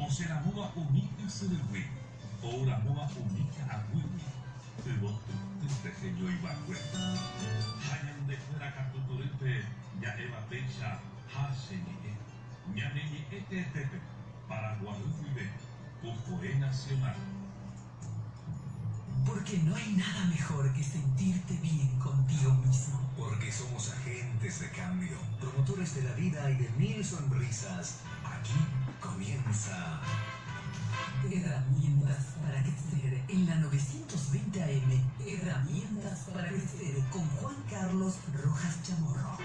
せらもはをミックするウィオーラもはをミカアウィウィtuvo desde yo iba a cuenta. Hayan de fuera capturite, ya eva pecha, hasenique, ñaneñe etetepe, para Guadalupe, Ufoe Nacional. Porque no hay nada mejor que sentirte bien contigo mismo. Porque somos agentes de cambio, promotores de la vida y de mil sonrisas. Aquí comienza Herramientas para crecer en la 920 AM. Herramientas para crecer con Juan Carlos Rojas Chamorro.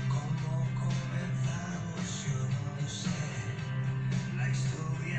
¿Cómo comenzamos? Yo no lo sé. La historia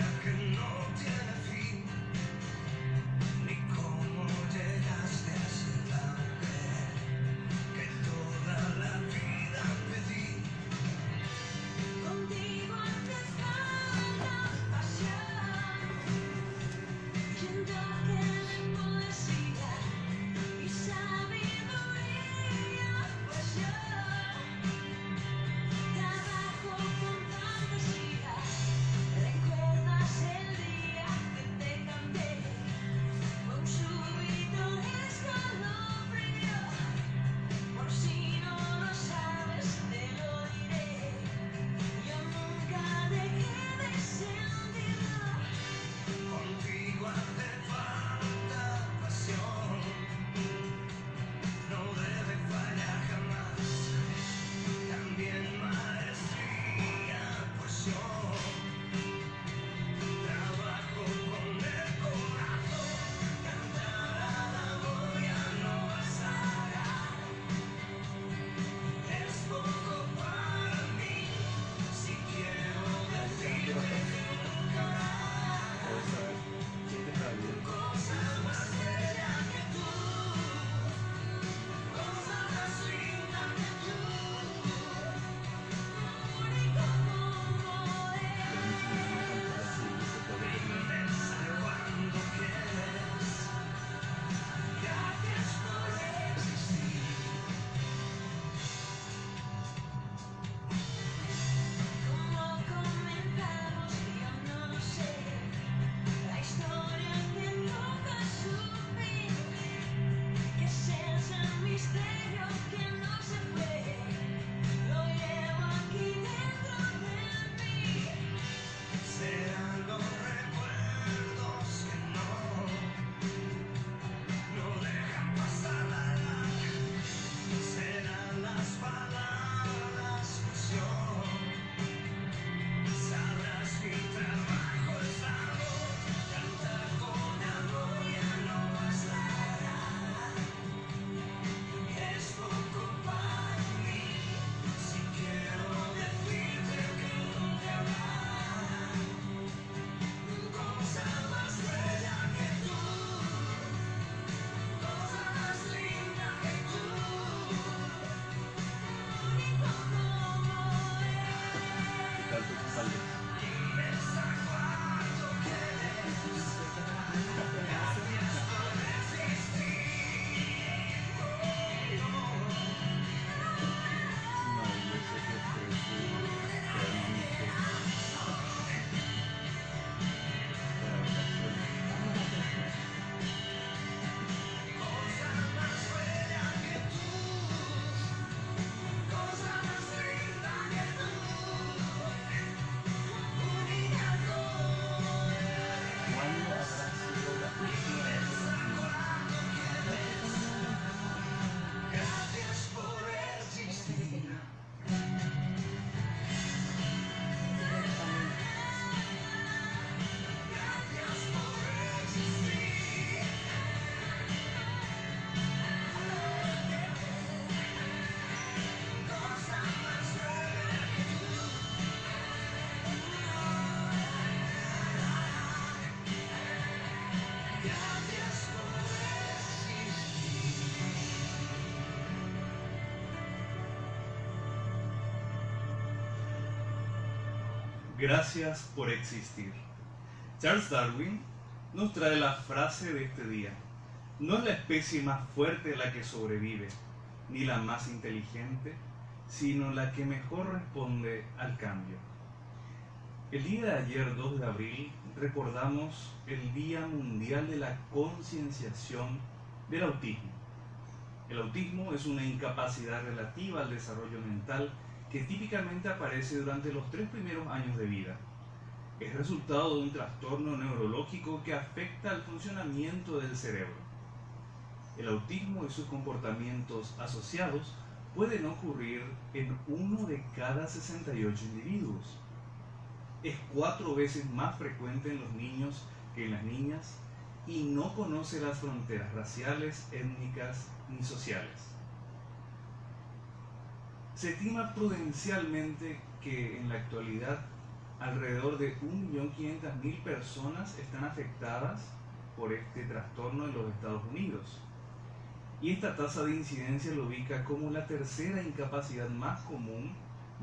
Gracias por existir. Charles Darwin nos trae la frase de este día. No es la especie más fuerte la que sobrevive, ni la más inteligente, sino la que mejor responde al cambio. El día de ayer, 2 de abril, recordamos el Día Mundial de la Concienciación del Autismo. El autismo es una incapacidad relativa al desarrollo mental que típicamente aparece durante los 3 primeros años de vida. Es resultado de un trastorno neurológico que afecta al funcionamiento del cerebro. El autismo y sus comportamientos asociados pueden ocurrir en 1 de cada 68 individuos. Es 4 veces más frecuente en los niños que en las niñas y no conoce las fronteras raciales, étnicas ni sociales. Se estima prudencialmente que en la actualidad alrededor de 1.500.000 personas están afectadas por este trastorno en los Estados Unidos. Y esta tasa de incidencia lo ubica como la tercera incapacidad más común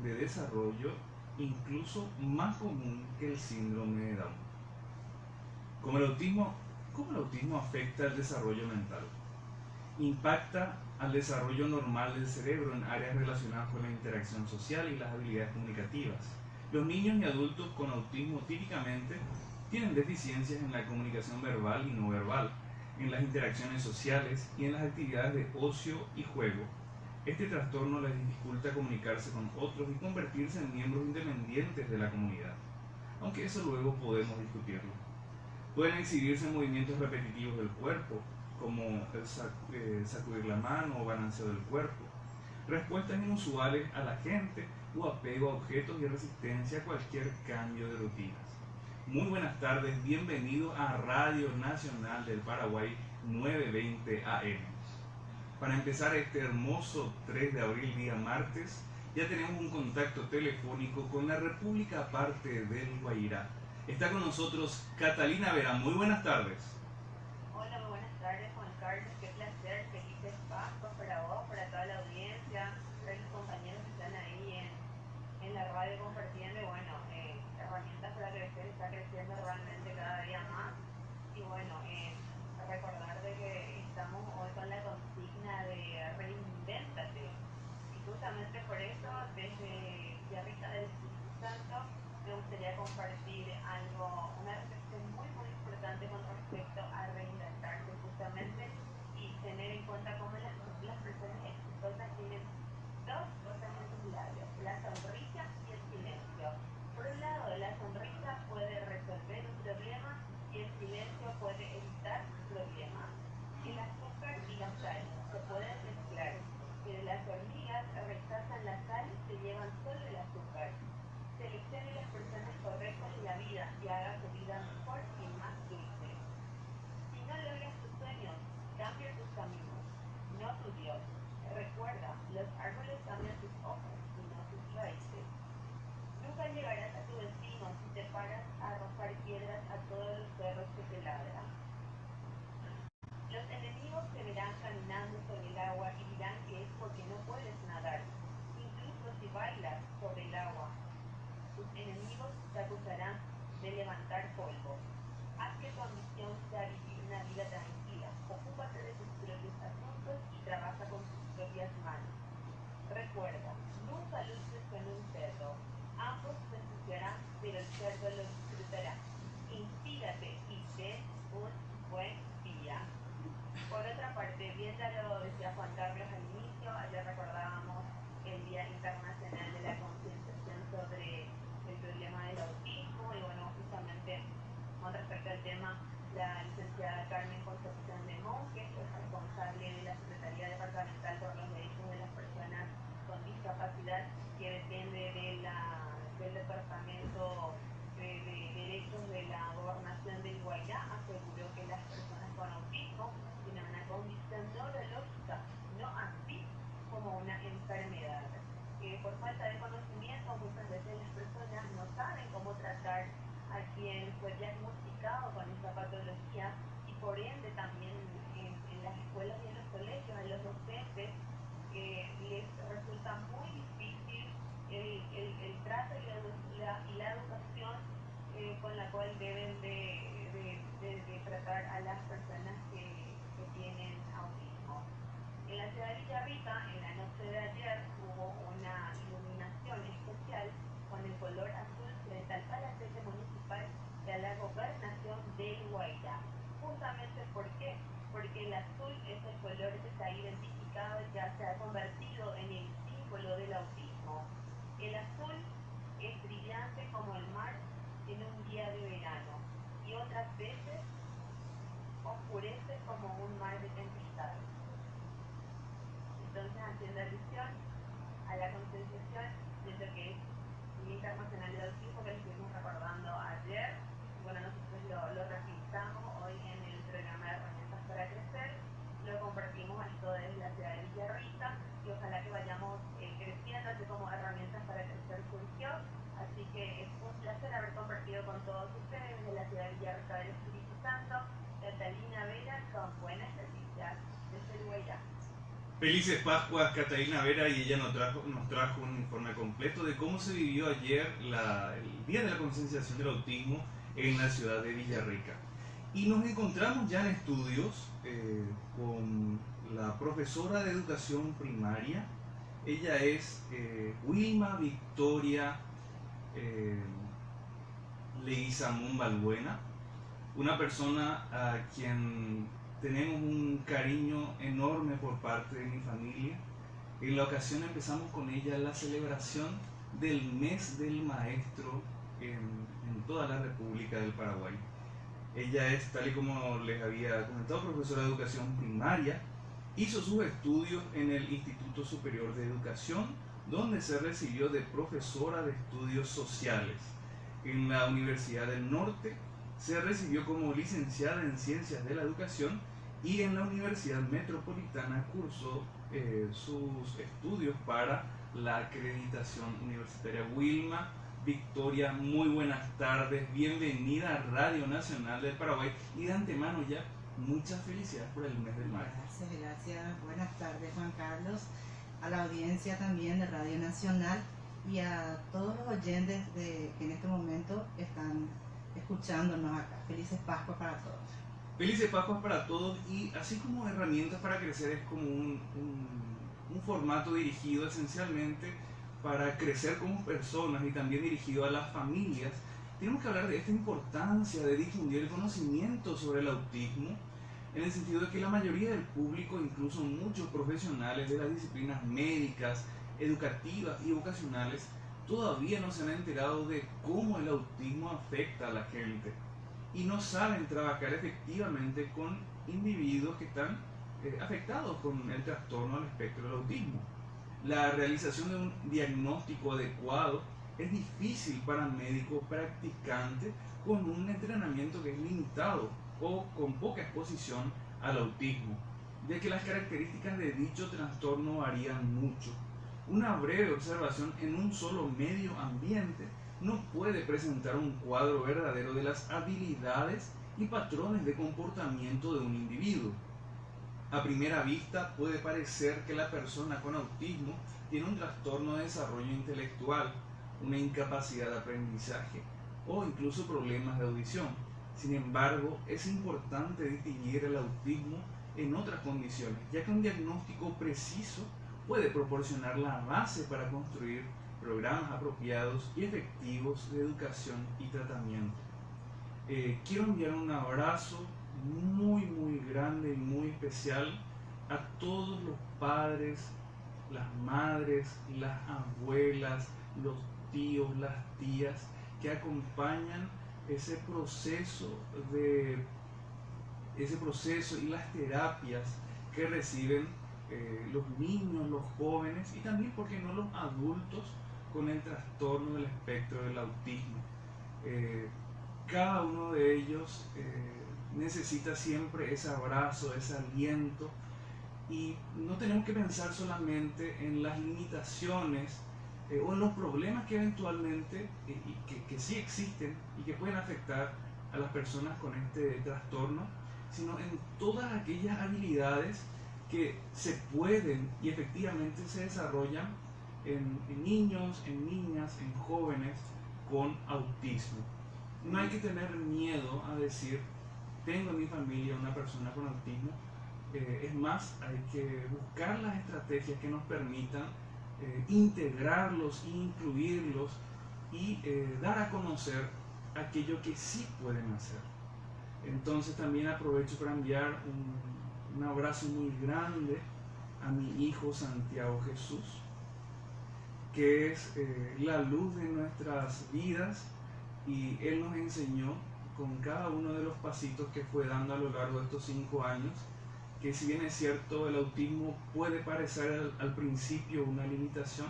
de desarrollo, incluso más común que el síndrome de Down. ¿Cómo el autismo afecta el desarrollo mental? Impacta al desarrollo normal del cerebro en áreas relacionadas con la interacción social y las habilidades comunicativas. Los niños y adultos con autismo típicamente tienen deficiencias en la comunicación verbal y no verbal, en las interacciones sociales y en las actividades de ocio y juego. Este trastorno les dificulta comunicarse con otros y convertirse en miembros independientes de la comunidad, aunque eso luego podemos discutirlo. Pueden exhibirse movimientos repetitivos del cuerpo, como el sacudir la mano o balanceo del cuerpo, respuestas inusuales a la gente o apego a objetos y resistencia a cualquier cambio de rutinas. Muy buenas tardes, bienvenido a Radio Nacional del Paraguay 920 AM. Para empezar este hermoso 3 de abril, día martes, ya tenemos un contacto telefónico con la República Aparte del Guairá. Está con nosotros Catalina Vera. Muy buenas tardes. Hola, muy buenas tardes, Juan Carlos. Qué placer, felices Pascuas para vos, para toda la audiencia, para los compañeros que están ahí en la radio compartiendo. Y bueno, herramientas para crecer, está creciendo realmente cada día más. Y bueno, recordar de que estamos hoy con la consigna de reinvéntate. Y justamente por eso, desde Tierrita del Espíritu Santo, me gustaría compartir algo, una reflexión muy importante con respecto a reinventarse justamente y tener en cuenta cómo las personas exitosas tienen dos cosas en sus labios, la sonrisa y el silencio. Por un lado, la sonrisa puede resolver un problema y el silencio puede evitar problemas. El azúcar y la sal se pueden mezclar, pero las hormigas rechazan la sal y se llevan solo el azúcar. Seleccione las personas correctas en la vida y haga su vida mejor y más dulce. Si no logras tus sueños, cambia tus caminos, no tu Dios. Recuerda, los árboles cambian sus hojas y no sus raíces. Nunca llegarás a tu destino si te paras a arrojar piedras a todos los perros que te ladran. Los enemigos te verán caminando sobre el agua y dirán que es porque no puedes nadar, incluso si bailas sobre el agua. Tus enemigos te acusarán de levantar polvo. Haz que tu ambición sea vivir una vida tranquila. Ocúpate de tus propios asuntos y trabaja con tus propias manos. Recuerda, nunca luches con un cerdo. Ambos se ensuciarán, pero el cerdo lo disfrutará. Inspírate y ten un buen día. Por otra parte, bien ya lo decía Juan Carlos al inicio, ayer recordábamos el Día Internacional de la Concienciación sobre el problema del autismo y bueno, justamente con respecto al tema, la licenciada Carmen Concepción de Monge, que es responsable de la Secretaría Departamental por los Derechos de las Personas con Discapacidad, que depende del Departamento de Derechos de la Gobernación del Guairá, aseguró que las personas con autismo tienen una condición neurológica, no así como una enfermedad. Por falta de conocimiento, muchas veces las personas no saben cómo tratar a quien fue diagnosticado con esta patología y por ende también en las escuelas y en los colegios, a los docentes les resulta muy difícil el trato y la educación con la cual deben de tratar a las personas que tienen autismo. En la ciudad de Villarrica, en la noche de ayer, hubo una iluminación especial con el color azul frente al palacete municipal de la gobernación del Guairá. Justamente, ¿por qué? Porque el azul es el color que se ha identificado y ya se ha convertido en el símbolo del autismo. El azul es brillante como el mar en un día de verano y otras veces oscurece como un mar de tempestades. Entonces, haciendo alusión a la concienciación de lo que es el Día Internacional del Autismo, que lo estuvimos recordando ayer, bueno, nosotros lo registramos hoy en el programa de Herramientas para Crecer, lo compartimos esto desde la ciudad de Villarrica y ojalá que vayamos creciendo, así como Herramientas para Crecer surgió. Así que es un placer haber compartido con todos ustedes desde la ciudad de Villarrica del Espíritu Santo, Catalina Vera, con buenas noticias desde el Guairá. Felices Pascuas, Catalina Vera, y ella nos trajo un informe completo de cómo se vivió ayer el Día de la Concienciación del Autismo en la ciudad de Villarrica. Y nos encontramos ya en estudios con la profesora de educación primaria. Ella es Wilma Victoria Leguizamón Balbuena, una persona a quien tenemos un cariño enorme por parte de mi familia. En la ocasión empezamos con ella la celebración del mes del maestro en toda la República del Paraguay. Ella es, tal y como les había comentado, profesora de educación primaria. Hizo sus estudios en el Instituto Superior de Educación, donde se recibió de profesora de estudios sociales. En la Universidad del Norte se recibió como licenciada en Ciencias de la Educación y en la Universidad Metropolitana cursó sus estudios para la acreditación universitaria. Wilma Victoria, muy buenas tardes, bienvenida a Radio Nacional del Paraguay y de antemano ya muchas felicidades por el mes del maestro. Gracias. Buenas tardes, Juan Carlos, a la audiencia también de Radio Nacional y a todos los oyentes que en este momento están escuchándonos acá. Felices Pascuas para todos. Felices Pascuas para todos, y así como Herramientas para Crecer es como un formato dirigido esencialmente para crecer como personas y también dirigido a las familias, tenemos que hablar de esta importancia de difundir el conocimiento sobre el autismo, en el sentido de que la mayoría del público, incluso muchos profesionales de las disciplinas médicas, educativas y vocacionales, todavía no se han enterado de cómo el autismo afecta a la gente y no saben trabajar efectivamente con individuos que están afectados con el trastorno al espectro del autismo. La realización de un diagnóstico adecuado es difícil para médicos practicantes con un entrenamiento que es limitado o con poca exposición al autismo, ya que las características de dicho trastorno varían mucho. Una breve observación en un solo medio ambiente no puede presentar un cuadro verdadero de las habilidades y patrones de comportamiento de un individuo. A primera vista puede parecer que la persona con autismo tiene un trastorno de desarrollo intelectual, una incapacidad de aprendizaje o incluso problemas de audición. Sin embargo, es importante distinguir el autismo en otras condiciones, ya que un diagnóstico preciso puede proporcionar la base para construir programas apropiados y efectivos de educación y tratamiento. Quiero enviar un abrazo muy grande y muy especial a todos los padres, las madres, las abuelas, los tíos, las tías que acompañan ese proceso y las terapias que reciben los niños, los jóvenes y también, ¿por qué no?, los adultos con el trastorno del espectro del autismo. Cada uno de ellos necesita siempre ese abrazo, ese aliento, y no tenemos que pensar solamente en las limitaciones o en los problemas que eventualmente que sí existen y que pueden afectar a las personas con este trastorno, sino en todas aquellas habilidades que se pueden y efectivamente se desarrollan en niños, en niñas, en jóvenes con autismo. No hay que tener miedo a decir, tengo en mi familia una persona con autismo. Es más, hay que buscar las estrategias que nos permitan integrarlos, incluirlos y dar a conocer aquello que sí pueden hacer. Entonces también aprovecho para enviar un abrazo muy grande a mi hijo Santiago Jesús, que es la luz de nuestras vidas, y él nos enseñó con cada uno de los pasitos que fue dando a lo largo de estos 5 años, que si bien es cierto el autismo puede parecer al principio una limitación,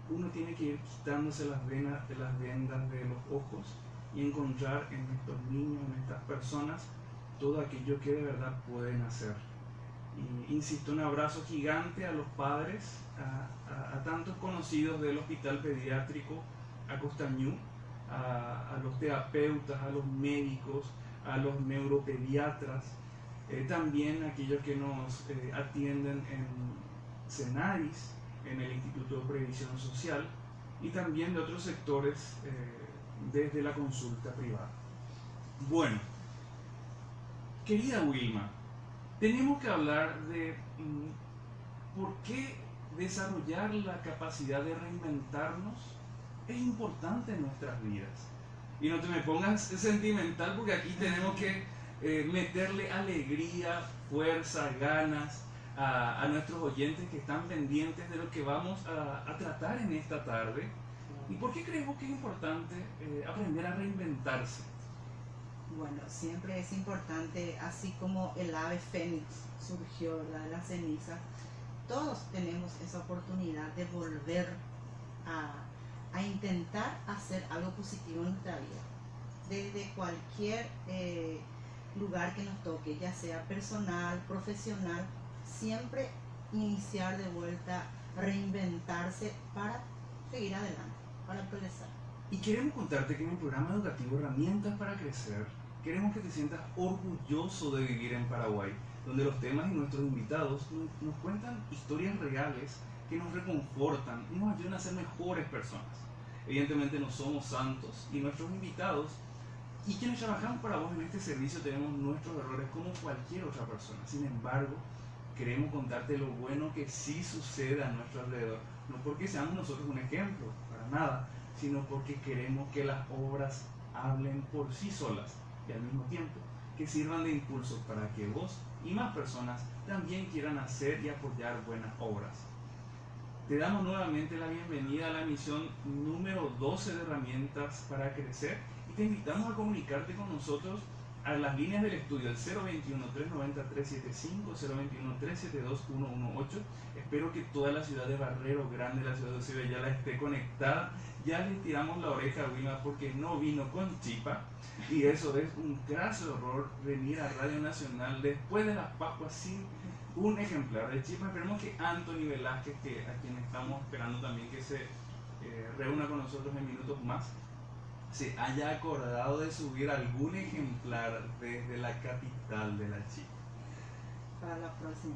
uno tiene que ir quitándose las vendas de los ojos y encontrar en estos niños, en estas personas, todo aquello que de verdad pueden hacer. Y insisto, un abrazo gigante a los padres, a tantos conocidos del hospital pediátrico Acostañú, a los terapeutas, a los médicos, a los neuropediatras, también aquellos que nos atienden en Senaris, en el Instituto de Previsión Social, y también de otros sectores desde la consulta privada. Bueno, querida Wilma, tenemos que hablar de por qué desarrollar la capacidad de reinventarnos es importante en nuestras vidas. Y no te me pongas sentimental, porque aquí tenemos que meterle alegría, fuerza, ganas a nuestros oyentes que están pendientes de lo que vamos a tratar en esta tarde. ¿Y por qué creemos que es importante aprender a reinventarse? Bueno, siempre es importante, así como el ave fénix surgió de la ceniza, todos tenemos esa oportunidad de volver a intentar hacer algo positivo en nuestra vida, desde cualquier lugar que nos toque, ya sea personal, profesional, siempre iniciar de vuelta, reinventarse para seguir adelante, para progresar. Y queremos contarte que en el programa educativo Herramientas para Crecer, queremos que te sientas orgulloso de vivir en Paraguay, donde los temas y nuestros invitados nos cuentan historias reales que nos reconfortan y nos ayudan a ser mejores personas. Evidentemente no somos santos, y nuestros invitados y quienes trabajamos para vos en este servicio tenemos nuestros errores como cualquier otra persona. Sin embargo, queremos contarte lo bueno que sí sucede a nuestro alrededor, no porque seamos nosotros un ejemplo, para nada, sino porque queremos que las obras hablen por sí solas y al mismo tiempo que sirvan de impulso para que vos y más personas también quieran hacer y apoyar buenas obras. Te damos nuevamente la bienvenida a la emisión número 12 de Herramientas para Crecer y te invitamos a comunicarte con nosotros a las líneas del estudio, el 021-390-375, 021-372-118. Espero que toda la ciudad de Barrero Grande, la ciudad de Cibella, esté conectada. Ya le tiramos la oreja a Wilma porque no vino con chipa, y eso es un graso error, venir a Radio Nacional después de las Pascuas sin un ejemplar de chipa. Esperemos que Anthony Velázquez, a quien estamos esperando también que se reúna con nosotros en minutos más, se haya acordado de subir algún ejemplar desde la capital de la chipa. Para la próxima.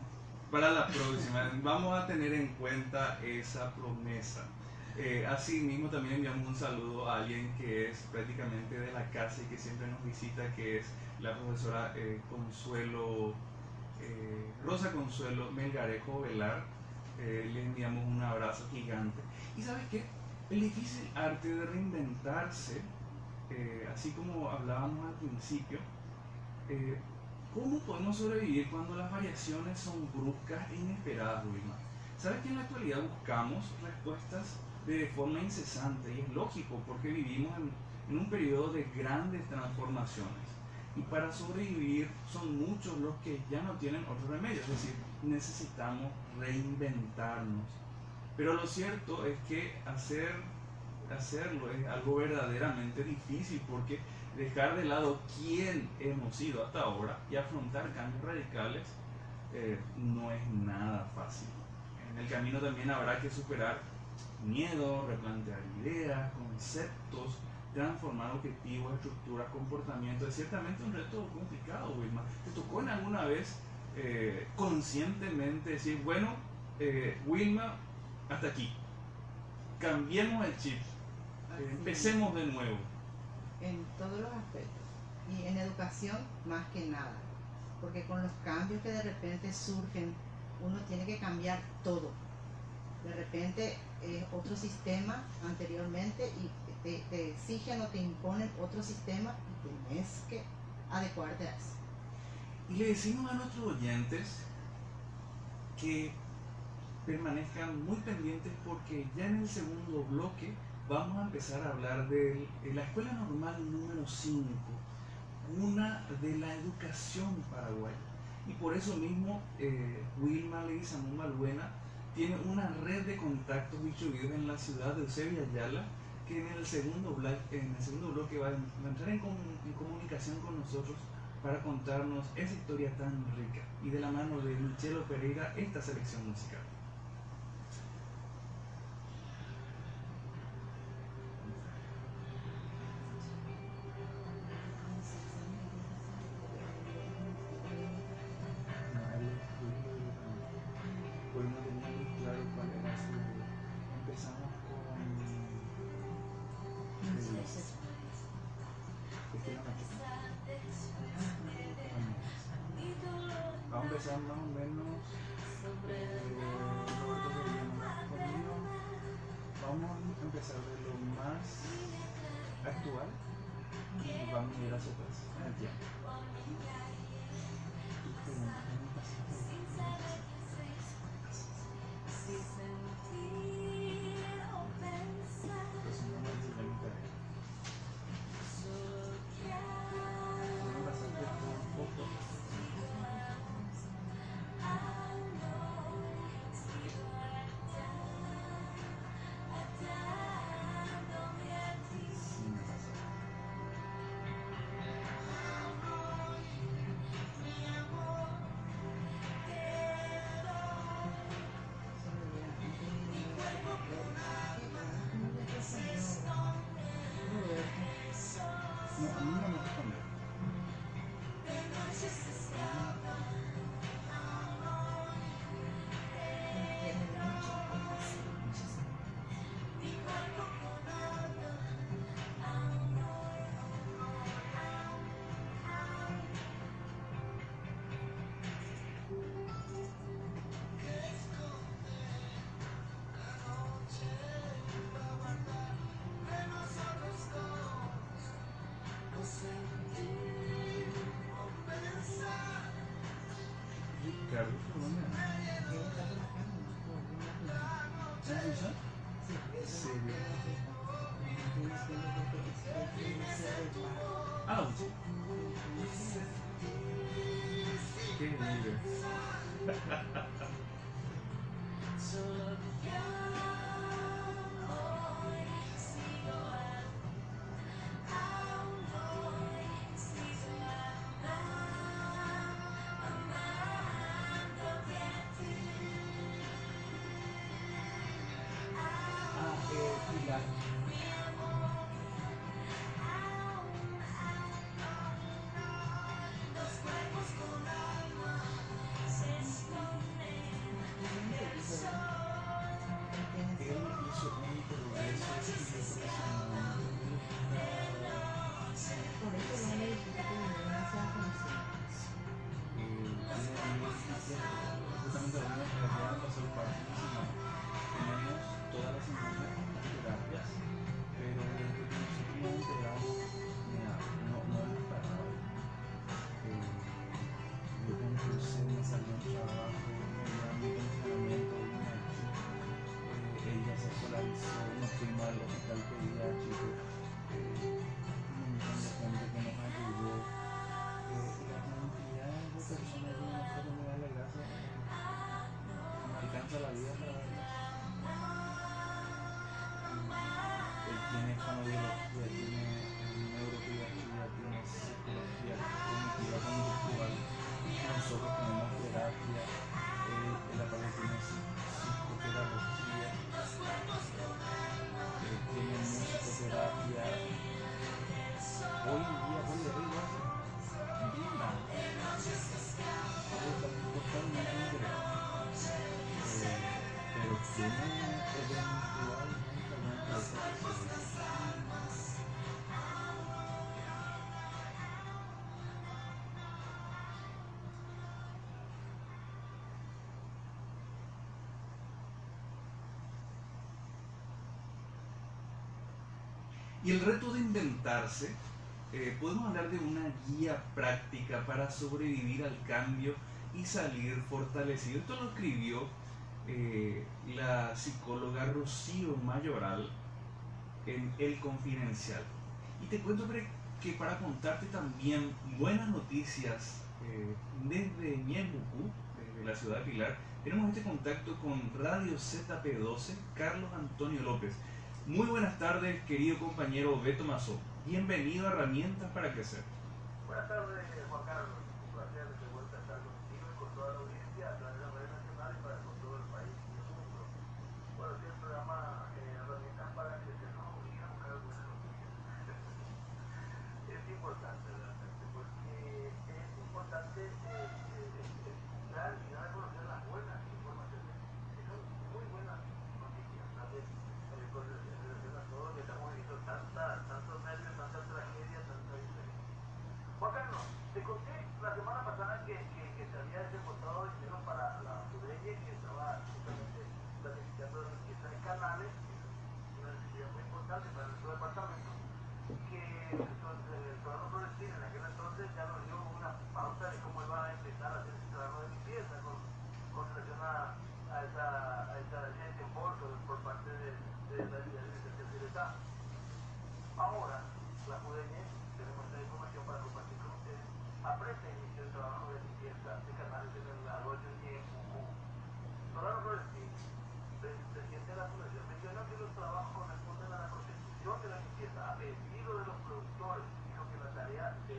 Para la próxima, vamos a tener en cuenta esa promesa. Asimismo, también enviamos un saludo a alguien que es prácticamente de la casa y que siempre nos visita, que es la profesora Rosa Consuelo Melgarejo Velar. Le enviamos un abrazo gigante. ¿Y sabes qué? El difícil arte de reinventarse, así como hablábamos al principio, ¿cómo podemos sobrevivir cuando las variaciones son bruscas e inesperadas, Wilma? ¿Sabes que en la actualidad buscamos respuestas de forma incesante? Y es lógico, porque vivimos en un periodo de grandes transformaciones. Y para sobrevivir son muchos los que ya no tienen otro remedio, es decir, necesitamos reinventarnos. Pero lo cierto es que hacerlo es algo verdaderamente difícil, porque dejar de lado quién hemos sido hasta ahora y afrontar cambios radicales no es nada fácil. En el camino también habrá que superar miedo, replantear ideas, conceptos, transformar objetivos, estructuras, comportamientos. Es ciertamente un reto complicado, Wilma. ¿Te tocó en alguna vez conscientemente decir, bueno, Wilma, hasta aquí. Cambiemos el chip, empecemos de nuevo. En todos los aspectos. Y en educación más que nada. Porque con los cambios que de repente surgen, uno tiene que cambiar todo. De repente otro sistema anteriormente y te exigen o te imponen otro sistema y tienes que adecuarte a eso. Y le decimos a nuestros oyentes que permanezcan muy pendientes porque ya en el segundo bloque vamos a empezar a hablar de la Escuela Normal número 5, cuna de la educación paraguaya. Y por eso mismo Wilma Leguizamón Balbuena tiene una red de contactos distribuidos en la ciudad de Eusebio Ayala, que en el segundo bloque va a entrar en comunicación con nosotros para contarnos esa historia tan rica y de la mano de Michelo Pereira esta selección musical. Pues no tenía muy claro cuál era su... Empezamos con... Vamos a empezar más o menos vamos a empezar de lo más actual y vamos a ir hacia atrás en el tiempo. Qué lindo. Y el reto de inventarse, podemos hablar de una guía práctica para sobrevivir al cambio y salir fortalecido. Esto lo escribió la psicóloga Rocío Mayoral en El Confidencial. Y te cuento que para contarte también buenas noticias desde Ñembucú, desde la ciudad de Pilar, tenemos este contacto con Radio ZP12, Carlos Antonio López. Muy buenas tardes, querido compañero Beto Mazó. Bienvenido a Herramientas para Crecer. Buenas tardes, Juan Carlos. Un placer de vuelta estar contigo y con toda la audiencia a través de la radio nacional y para con todo el país y el mundo. Bueno, sí, el programa Herramientas para Crecer nos obliga a buscar buenas noticias. Es importante, realmente, porque es importante escuchar y dar a conocer las buenas informaciones, que son muy buenas noticias. También, con relación a todo, que estamos viviendo tantos nervios, tanta tragedia, tanta diferencia. Juan Carlos, te conté la semana pasada que se había desembolsado dinero para la FUDEYE, que estaba justamente planificando la limpieza de canales, una necesidad muy importante para nuestro departamento, que el Solano Florentín en aquel entonces ya nos dio una pauta de cómo iba a empezar a hacer ese trabajo de limpieza con relación a ese desembolso por parte de la Dirección del Estado. Ahora, la FUDEYE, tenemos esta información para compartir con ustedes, apresta a iniciar el trabajo de limpieza de canales en el arroyo Ñembucú. Solano Florentín, presidente de la Fundación, mencionó que los trabajos corresponden a la consecución de la limpieza a pedido de los productores. Dijo que la tarea se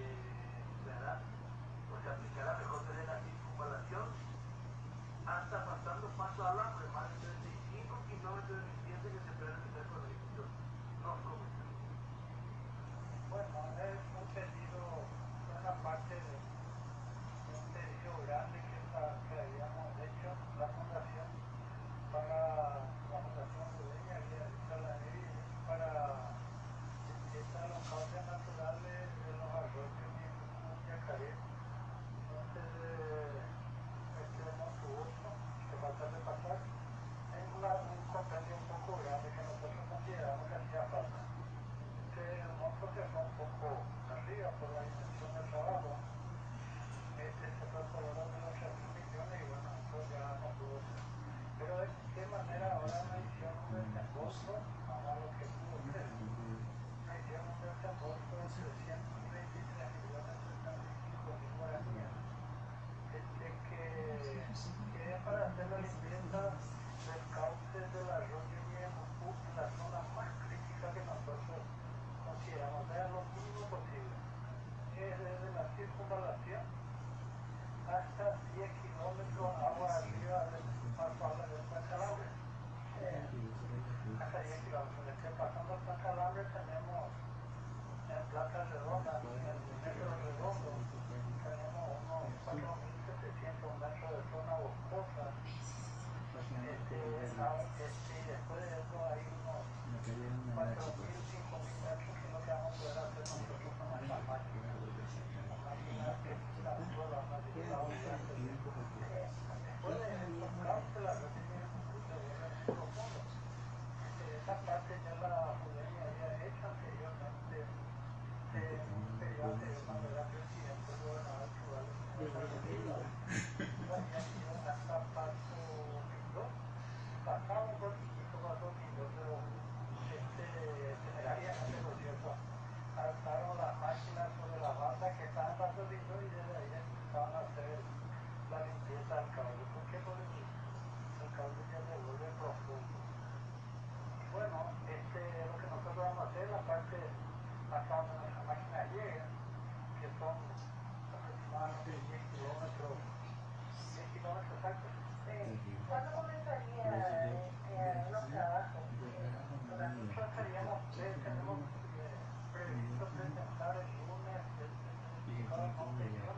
hará o se aplicará mejor desde la circunvalación hasta pasando paso al hambre, más de 35 kilómetros de limpieza que se puede realizar con el agricultor. Nos comenta. Bueno, es un pedido, una parte de un pedido grande que habíamos hecho, la fundación, para la Fundación Budeña, había hecho la ley para limpieza de los cauces naturales de los arroyos y Yacaré. Entonces, monstruoso, que falta de pasar, es un compendio un poco grande que nosotros consideramos que hacía falta. El monto se fue un poco arriba por la dimensión del trabajo. Se fue por hora de los 3.000 millones y bueno, eso ya no pudo ser. Pero de qué manera ahora me hicieron un desembolso, vamos a lo que pudo ser. Me hicieron un desembolso de 323 millones 75 mil guaraníes. Que es para hacer la limpieza del cauce del arroyo Ñembucú en la zona más crítica que nosotros consideramos, sea lo mínimo posible. Es desde la circunvalación hasta 10 kilómetros agua arriba del pasado del San Calabria. Hasta 10 kilómetros. Pasando el San Calabria tenemos en Plaza Redonda, en el metro redondo, tenemos unos 4.700 metros de zona boscosa. Y después de eso hay unos 4.000, 5.000 metros que lo que vamos a poder hacer nosotros con nuestras máquinas. Las máquinas que están solas, las de la otra. Después de estos cauces, la retención se vuelve muy profundo. Esa parte ya la FUDEYE había hecho anteriormente en un periodo anterior cuando era presidente del gobernador Chugal. Hasta Paso Quindó, pasamos por Quito, Paso Quindó, pero generalmente, por cierto, alzaron las máquinas sobre la banda que están en Paso Quindó y desde ahí empezaron a hacer la limpieza del cauce. ¿Por qué? Porque el cauce ya se vuelve profundo. Y bueno, lo que nosotros vamos a hacer, la parte hasta donde nuestra máquina llega, que son aproximadamente 10 kilómetros exactos. ¿Cuándo comenzaría los trabajos? Nosotros tenemos previsto presentar el lunes el certificado de confección.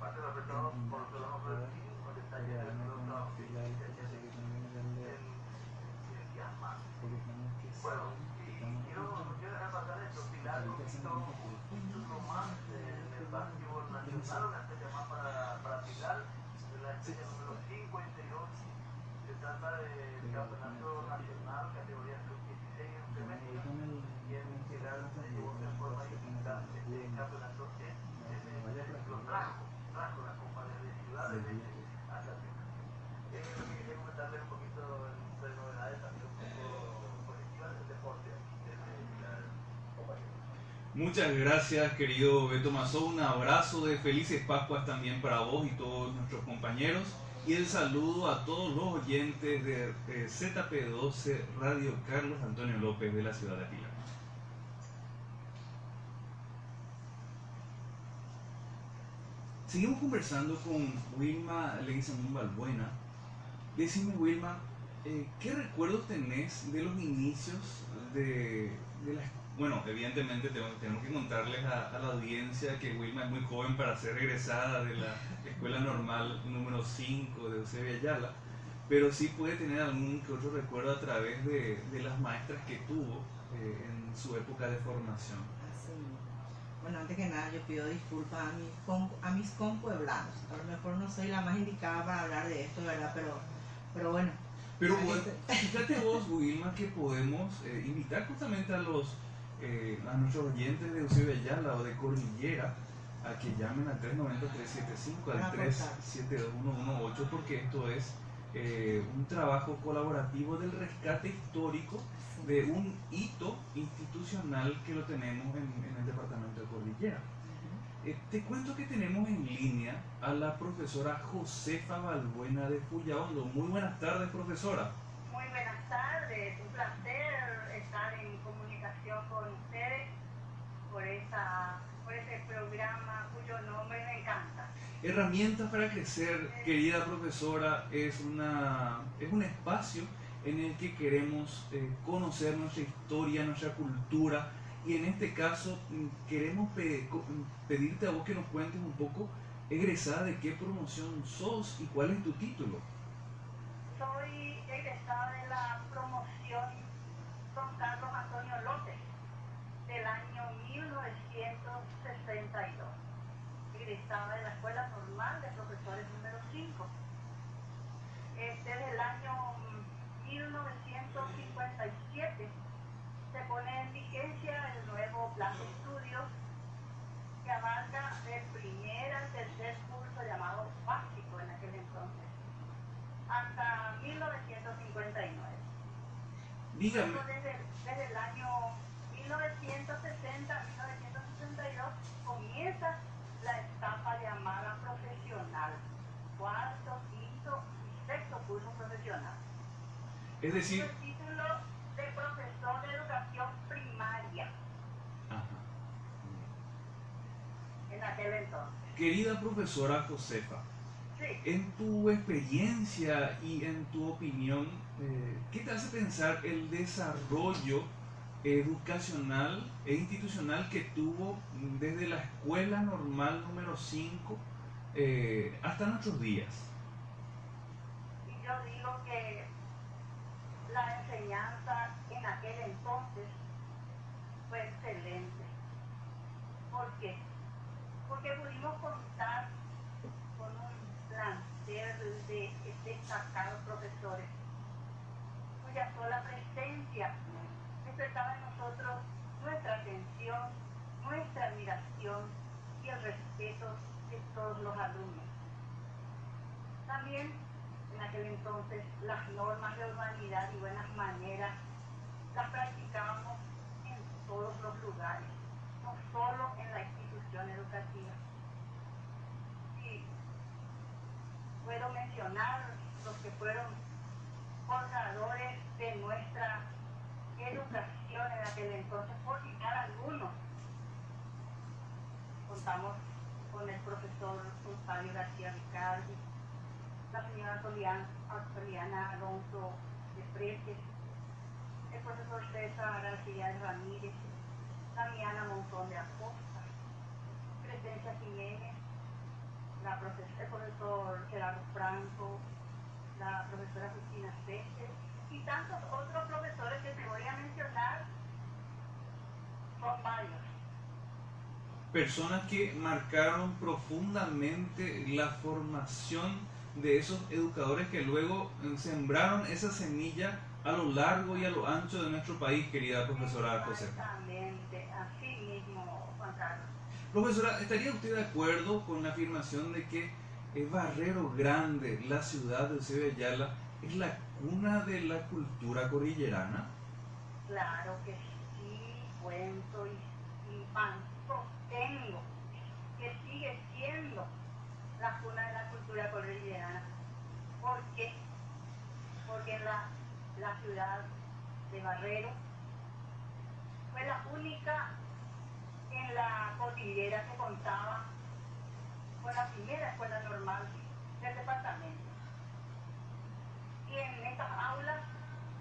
Parte de los afectados por los trabajos productivos, con detalles de los trabajos que el día más. Bueno, y quiero dejar pasar esto, Pilar conquistó un título más en el básquetbol nacional, una estrella más para Pilar, la estrella número 58. Se trata del campeonato nacional, categoría sub-17. femenino y en general se llevó de forma distinta este campeonato lo trajo las compañías de ciudades hasta acá. Quería comentarles un poquito de novedades también un poco colectivas del deporte desde la compañía. Muchas gracias, querido Beto Mazó. Un abrazo de felices Pascuas también para vos y todos nuestros compañeros. Y el saludo a todos los oyentes de ZP12 Radio Carlos Antonio López de la ciudad de Pilar. Seguimos conversando con Wilma Leguizamón Balbuena. Decime, Wilma, ¿qué recuerdos tenés de los inicios de la escuela? Bueno, evidentemente tenemos que contarles a la audiencia que Wilma es muy joven para ser egresada de la Escuela Normal número 5 de Eusebio Ayala, pero sí puede tener algún que otro recuerdo a través de las maestras que tuvo en su época de formación. Así. Bueno, antes que nada yo pido disculpas a mis compueblanos. A lo mejor no soy la más indicada para hablar de esto, ¿verdad? Pero bueno. Pero bueno, fíjate vos, Wilma, que podemos invitar justamente a nuestros oyentes de Eusebio Ayala o de Cordillera a que llamen al 390-375, al 372-118, porque esto es un trabajo colaborativo del rescate histórico de un hito institucional que lo tenemos en el departamento de Cordillera. Te cuento que tenemos en línea a la profesora Josefa Balbuena de Fullaondo. Muy buenas tardes, profesora. Muy buenas tardes, un placer estar en comunicación con ustedes por ese programa cuyo nombre me encanta. Herramientas para crecer, querida profesora, es un espacio en el que queremos conocer nuestra historia, nuestra cultura, y en este caso queremos pedirte a vos que nos cuentes un poco, egresada, de qué promoción sos y cuál es tu título. Soy egresada de la promoción Don Carlos Antonio López del año 1962, egresada de la Escuela Normal de Profesores número 5. Desde el año 1957 se pone en vigencia el nuevo plan de estudios que abarca del primer al tercer curso llamado básico en aquel entonces, hasta 1959. Dígame. Luego, desde el año 1960-1962 comienza la etapa llamada profesional, cuarto, quinto y sexto curso profesional. Es decir, El título de profesor de educación primaria. ajá. En aquel entonces. Querida profesora Josefa, Sí. en tu experiencia y en tu opinión, ¿qué te hace pensar el desarrollo educacional e institucional que tuvo desde la Escuela Normal número 5 hasta nuestros días? Y yo digo que la enseñanza en aquel entonces fue excelente. ¿Por qué? Porque pudimos contar con un plantel de destacados profesores cuya sola presencia despertaba en nosotros nuestra atención, nuestra admiración y el respeto de todos los alumnos. También en aquel entonces las normas de urbanidad y buenas maneras las practicábamos en todos los lugares, no solo en la institución educativa. Y puedo mencionar los que fueron forjadores de nuestra educación en aquel entonces, por citar algunos. Contamos con el profesor Octavio García Ricardi, la señora Antoliana Alonso de Fretes, el profesor César García Ramírez, Damiana Montón de Acosta, Crescencia Jiménez, el profesor Gerardo Franco, la profesora Cristina César y tantos otros profesores que te voy a mencionar, son varios. Personas que marcaron profundamente la formación de esos educadores que luego sembraron esa semilla a lo largo y a lo ancho de nuestro país, querida profesora Josefa. Exactamente, así mismo, Juan Carlos. Profesora, ¿estaría usted de acuerdo con la afirmación de que Barrero Grande, la ciudad de Eusebio Ayala, es la cuna de la cultura cordillerana? Claro que sí, cuento y sostengo que sigue siendo la cuna de la cultura cordillerana. ¿Por qué? Porque la ciudad de Barrero fue la única en la cordillera que contaba con la primera escuela normal del departamento. Y en estas aulas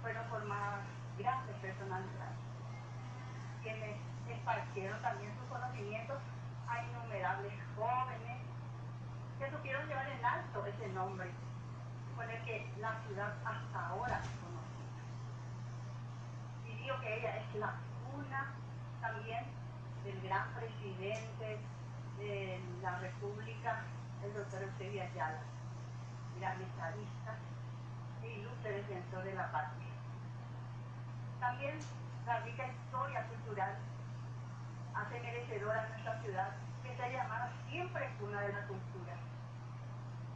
fueron formadas grandes personalidades, quienes esparcieron también sus conocimientos a innumerables jóvenes que supieron llevar en alto ese nombre con el que la ciudad hasta ahora es conocida. Y digo que ella es la cuna también del gran presidente de la República, el doctor Eusebio Ayala, gran estadista e ilustre defensor de la patria. También la rica historia cultural hace merecedora a nuestra ciudad que sea llamada siempre cuna de la cultura.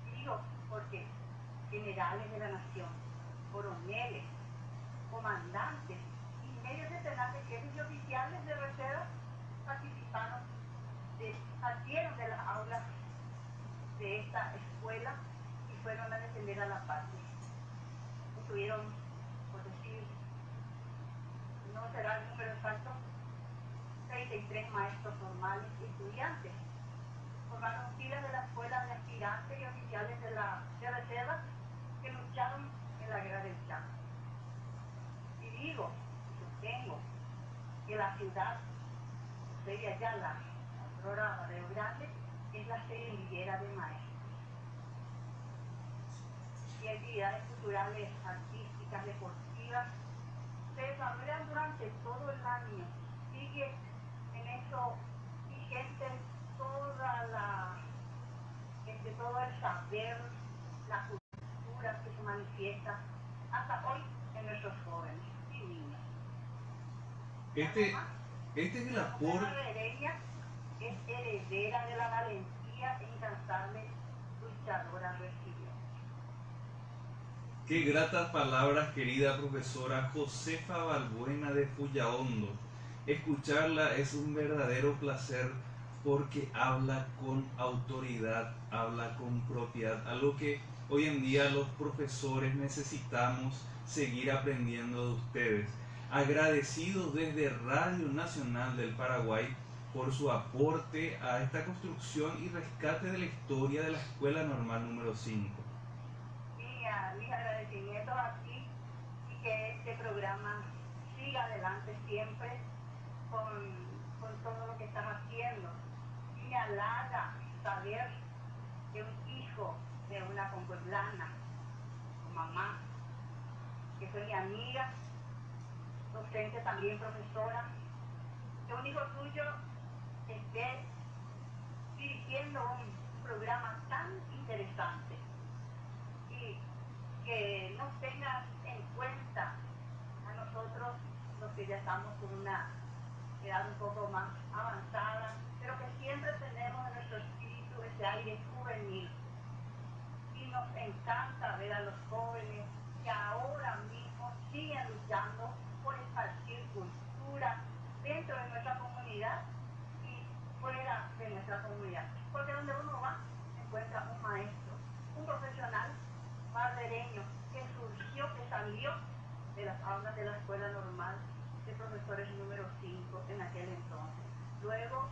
Y digo porque generales de la nación, coroneles, comandantes y medio centenar de jefes y oficiales de reserva partieron de las aulas de esta escuela y fueron a defender a la patria. Estuvieron, por decir, no será el número exacto, 33 maestros formales y estudiantes. Formaron filas de la escuela de aspirantes y oficiales de reserva que lucharon en la guerra del Chaco. Y digo, y sostengo, que la ciudad de Ayala, Aurora Barrero Grande, es la semillera de maestros. Y actividades culturales, artísticas, deportivas se desarrollan durante todo el año. Sigue en eso vigente todo el saber, la cultura que se manifiesta hasta hoy en nuestros jóvenes y niños. Este es el La mujer aporte. barrereña es heredera de la valentía e incansable luchadora resiliente. Qué gratas palabras, querida profesora Josefa Balbuena de Fullaondo. Escucharla es un verdadero placer porque habla con autoridad, habla con propiedad, algo que hoy en día los profesores necesitamos seguir aprendiendo de ustedes. Agradecidos desde Radio Nacional del Paraguay por su aporte a esta construcción y rescate de la historia de la Escuela Normal número 5. Mis agradecimientos a ti y que este programa siga adelante siempre con todo lo que estás haciendo. Y me halaga saber que un hijo de una compueblana, mamá, que fue mi amiga, docente también profesora, que un hijo tuyo esté dirigiendo un programa tan interesante y que nos tengas en cuenta a nosotros los que ya estamos con una edad un poco más avanzada, pero que siempre tenemos en nuestro espíritu ese aire juvenil. Y nos encanta ver a los jóvenes que ahora mismo siguen luchando por esparcir cultura dentro de nuestra comunidad y fuera de nuestra comunidad. Porque donde uno va, encuentra un maestro, un profesional barrereño que surgió, que salió de las aulas de la escuela normal de profesores número 5 en aquel entonces. Luego,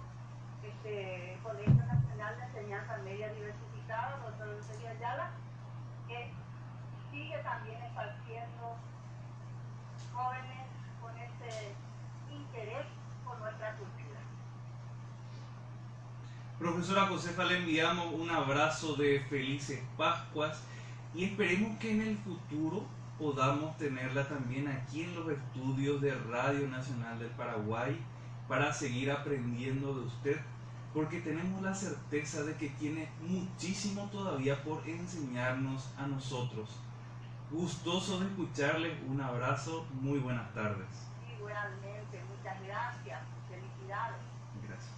Colegio Nacional de Enseñanza Media Diversificada, doctor Eusebio Ayala, que sigue también esparciendo jóvenes con ese interés por nuestra cultura. Profesora Josefa, le enviamos un abrazo de felices Pascuas y esperemos que en el futuro podamos tenerla también aquí en los estudios de Radio Nacional del Paraguay para seguir aprendiendo de usted, porque tenemos la certeza de que tiene muchísimo todavía por enseñarnos a nosotros. Gustoso de escucharles, un abrazo, muy buenas tardes. Igualmente, muchas gracias, felicidades. Gracias.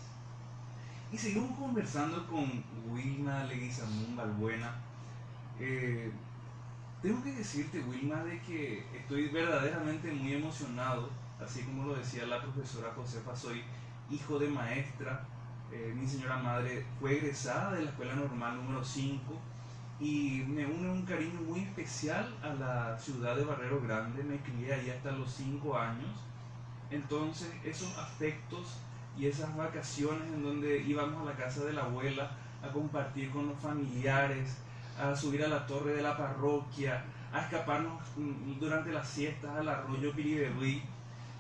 Y seguimos conversando con Wilma Leguizamón Balbuena. Tengo que decirte, Wilma, de que estoy verdaderamente muy emocionado, así como lo decía la profesora Josefa, soy hijo de maestra, mi señora madre fue egresada de la Escuela Normal número 5 y me une un cariño muy especial a la ciudad de Barrero Grande, me crié ahí hasta los 5 años, entonces esos afectos y esas vacaciones en donde íbamos a la casa de la abuela a compartir con los familiares, a subir a la torre de la parroquia, a escaparnos durante las siestas al arroyo Piribebuy,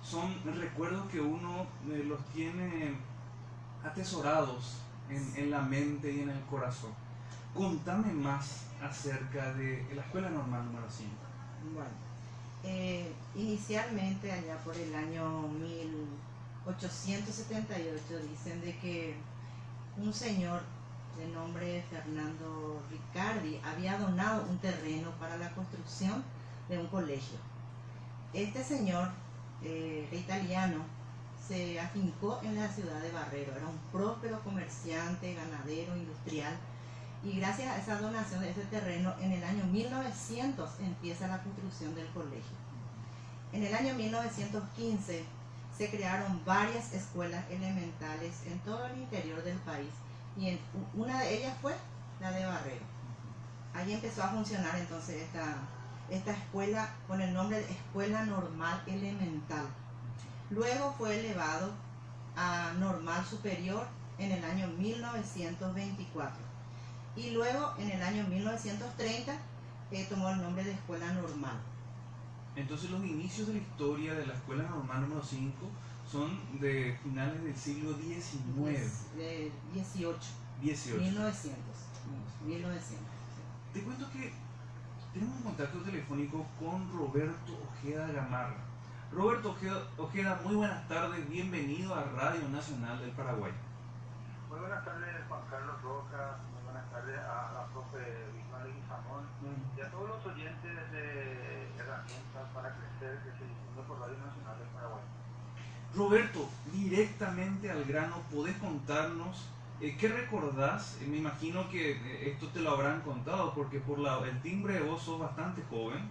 son recuerdos que uno los tiene atesorados en la mente y en el corazón. Contame más acerca de la Escuela Normal número 5. Bueno, inicialmente allá por el año 1878 dicen de que un señor de nombre Fernando Riccardi había donado un terreno para la construcción de un colegio. Este señor italiano se afincó en la ciudad de Barrero, era un próspero comerciante, ganadero, industrial, y gracias a esa donación de ese terreno, en el año 1900 empieza la construcción del colegio. En el año 1915 se crearon varias escuelas elementales en todo el interior del país, y una de ellas fue la de Barrero. Ahí empezó a funcionar entonces esta escuela con el nombre de Escuela Normal Elemental. Luego fue elevado a Normal Superior en el año 1924. Y luego en el año 1930 tomó el nombre de Escuela Normal. Entonces los inicios de la historia de la Escuela Normal número 5 son de finales del siglo XIX. De 18. 1900. Te cuento que tenemos un contacto telefónico con Roberto Ojeda Gamarra. Roberto Ojeda, muy buenas tardes, bienvenido a Radio Nacional del Paraguay. Muy buenas tardes, Juan Carlos Rojas, muy buenas tardes a la profe Wilma Leguizamón y a todos los oyentes de Herramientas para Crecer que se difunde por Radio Nacional del Paraguay. Roberto, directamente al grano, ¿podés contarnos qué recordás? Me imagino que esto te lo habrán contado porque por el timbre de voz sos bastante joven.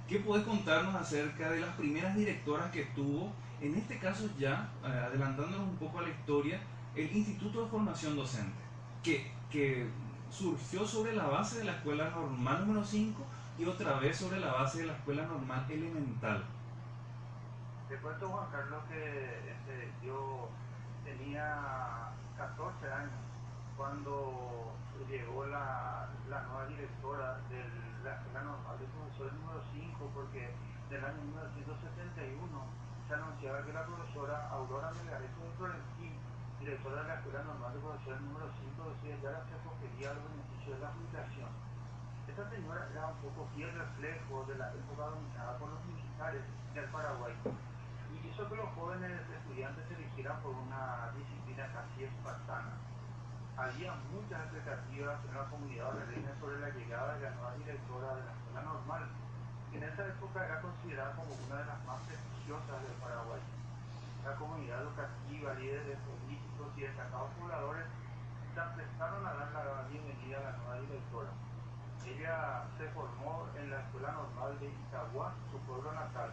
¿Qué podés contarnos acerca de las primeras directoras que tuvo, en este caso ya, adelantándonos un poco a la historia, el Instituto de Formación Docente, que surgió sobre la base de la Escuela Normal número 5 y otra vez sobre la base de la Escuela Normal Elemental? Te cuento, Juan Carlos, que yo tenía 14 años cuando llegó la nueva directora de la Escuela Normal de Profesores número 5, porque en el año 1971 se anunciaba que la profesora Aurora Melgarejo de Florentín, directora de la Escuela Normal de Profesores número 5, decía ya se acogería los beneficios de la jubilación. Esta señora era un poco fiel reflejo de la época dominada por los militares del Paraguay y hizo que los jóvenes estudiantes se eligieran por una disciplina casi espartana. Había muchas expectativas en la comunidad barrereña sobre la llegada de la nueva directora de la Escuela Normal, que en esa época era considerada como una de las más prestigiosas del Paraguay. La comunidad educativa, líderes políticos y destacados pobladores se prestaron a dar la bienvenida a la nueva directora. Ella se formó en la Escuela Normal de Itagua, su pueblo natal.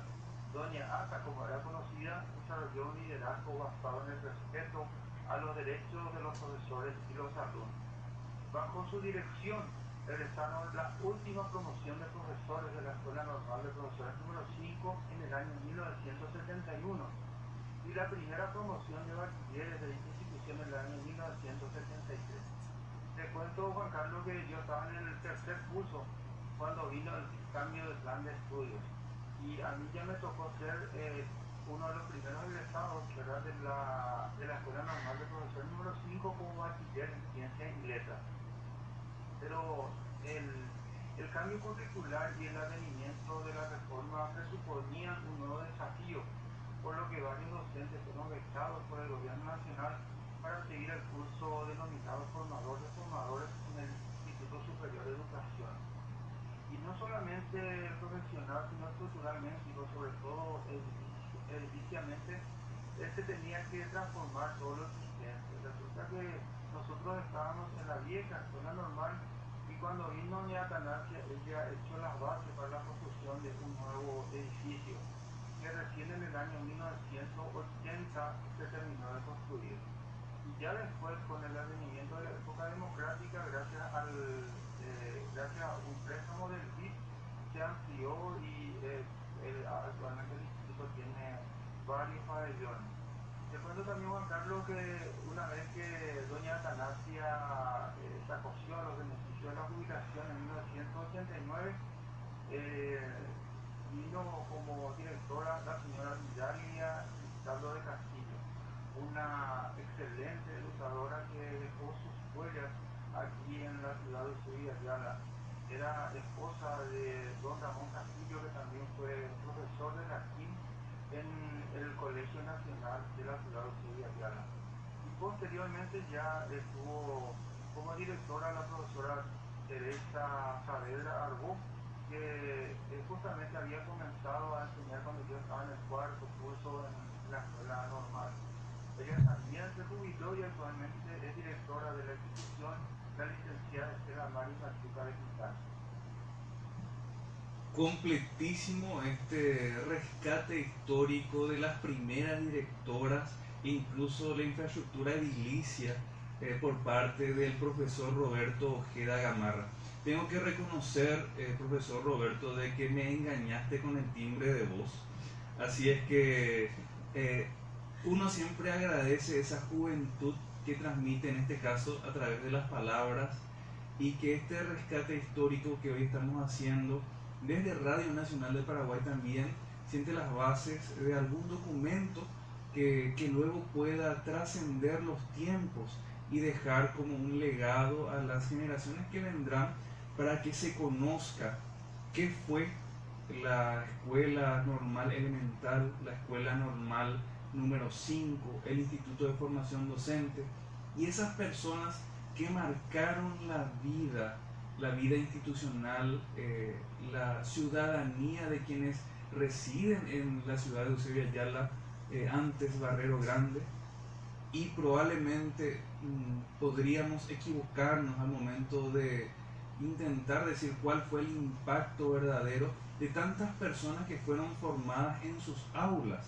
Doña Ata, como era conocida, desarrolló un liderazgo basado en el respeto a los derechos de los profesores y los alumnos. Bajo su dirección, egresaron la última promoción de profesores de la Escuela Normal de Profesores número 5 en el año 1971 y la primera promoción de bachilleres de esta institución en el año 1973. Te cuento, Juan Carlos, que yo estaba en el tercer curso cuando vino el cambio de plan de estudios y a mí ya me tocó ser uno de los primeros egresados, ¿verdad?, de la Escuela Normal de Profesores número 5 como bachiller en Ciencias y Letras. Pero el cambio curricular y el advenimiento de la reforma presuponían un nuevo desafío, por lo que varios docentes fueron vedados por el gobierno nacional para seguir el curso denominado Formador de Formadores en el Instituto Superior de Educación. Y no solamente profesional, sino culturalmente, sino sobre todo ediliciamente, se tenía que transformar todo lo existente. Resulta que nosotros estábamos en la vieja zona normal y cuando vino doña Atanasia, ella echó las bases para la construcción de un nuevo edificio que recién en el año 1980 se terminó de construir. Y ya después, con el advenimiento de la época democrática, gracias a un préstamo del BID, se amplió y actualmente el instituto tiene varios pabellones. Te cuento también, Juan Carlos, que una vez que doña Atanasia se acogió a los beneficios de la jubilación en 1989, vino como directora la señora Vidalia Pablo de Castillo, una excelente educadora que dejó sus huellas aquí en la ciudad de Sevilla. Era esposa de don Ramón Castillo, que también fue profesor de latín en el Colegio Nacional de la ciudad de Sevilla. Y posteriormente ya estuvo como directora la profesora Teresa Saavedra Arbó, que justamente había comenzado a enseñar cuando yo estaba en el cuarto curso en la escuela normal. Ella también se jubiló y actualmente es directora de la institución, la licenciada Estela Mari Machuca de Quintana. Completísimo este rescate histórico de las primeras directoras e incluso la infraestructura edilicia por parte del profesor Roberto Ojeda Gamarra. Tengo que reconocer, profesor Roberto, de que me engañaste con el timbre de voz. Así es que uno siempre agradece esa juventud que transmite, en este caso, a través de las palabras, y que este rescate histórico que hoy estamos haciendo desde Radio Nacional de Paraguay también siente las bases de algún documento que luego pueda trascender los tiempos y dejar como un legado a las generaciones que vendrán, para que se conozca qué fue la escuela normal elemental, la escuela normal número 5, el Instituto de Formación Docente, y esas personas que marcaron la vida institucional, la ciudadanía de quienes residen en la ciudad de Eusebio Ayala, antes Barrero Grande. Y probablemente podríamos equivocarnos al momento de intentar decir cuál fue el impacto verdadero de tantas personas que fueron formadas en sus aulas.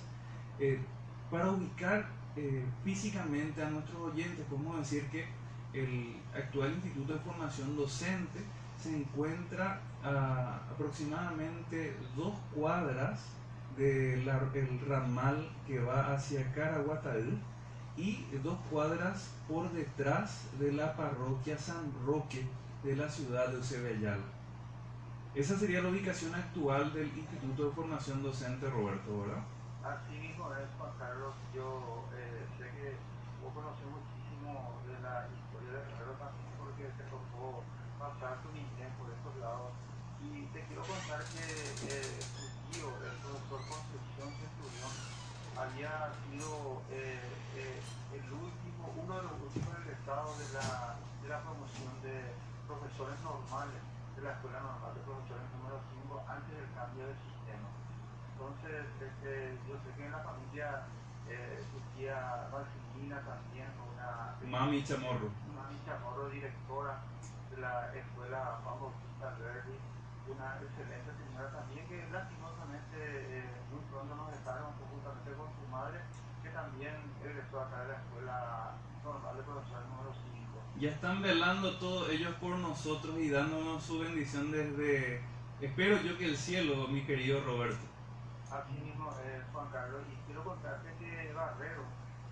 Para ubicar físicamente a nuestros oyentes, podemos decir que el actual Instituto de Formación Docente se encuentra a aproximadamente 2 cuadras del ramal que va hacia Caraguatá y 2 cuadras por detrás de la parroquia San Roque de la ciudad de Eusebio Ayala. Esa sería la ubicación actual del Instituto de Formación Docente, Roberto, ¿verdad? Así mismo es, Juan Carlos. Yo sé que vos conocés muchísimo de la historia de Guerrero también, porque te tocó pasar tu niñez por estos lados. Y te quiero contar que tu tío, el profesor Concepción Centurión, había sido uno de los últimos egresados de la promoción de profesores normales de la Escuela Normal de Profesores número 5 antes del cambio de sistema. Entonces, yo sé que en la familia su tía Marcelina también, Mami Chamorro, directora de la Escuela Juan Bautista Verdi, una excelente señora también, que lastimosamente muy pronto nos dejaron justamente con su madre, que también egresó acá de la Escuela Normal de Profesores número 5. Ya están velando todos ellos por nosotros y dándonos su bendición desde, espero yo, que el cielo, mi querido Roberto. Así mismo es, Juan Carlos, y quiero contarte que Barrero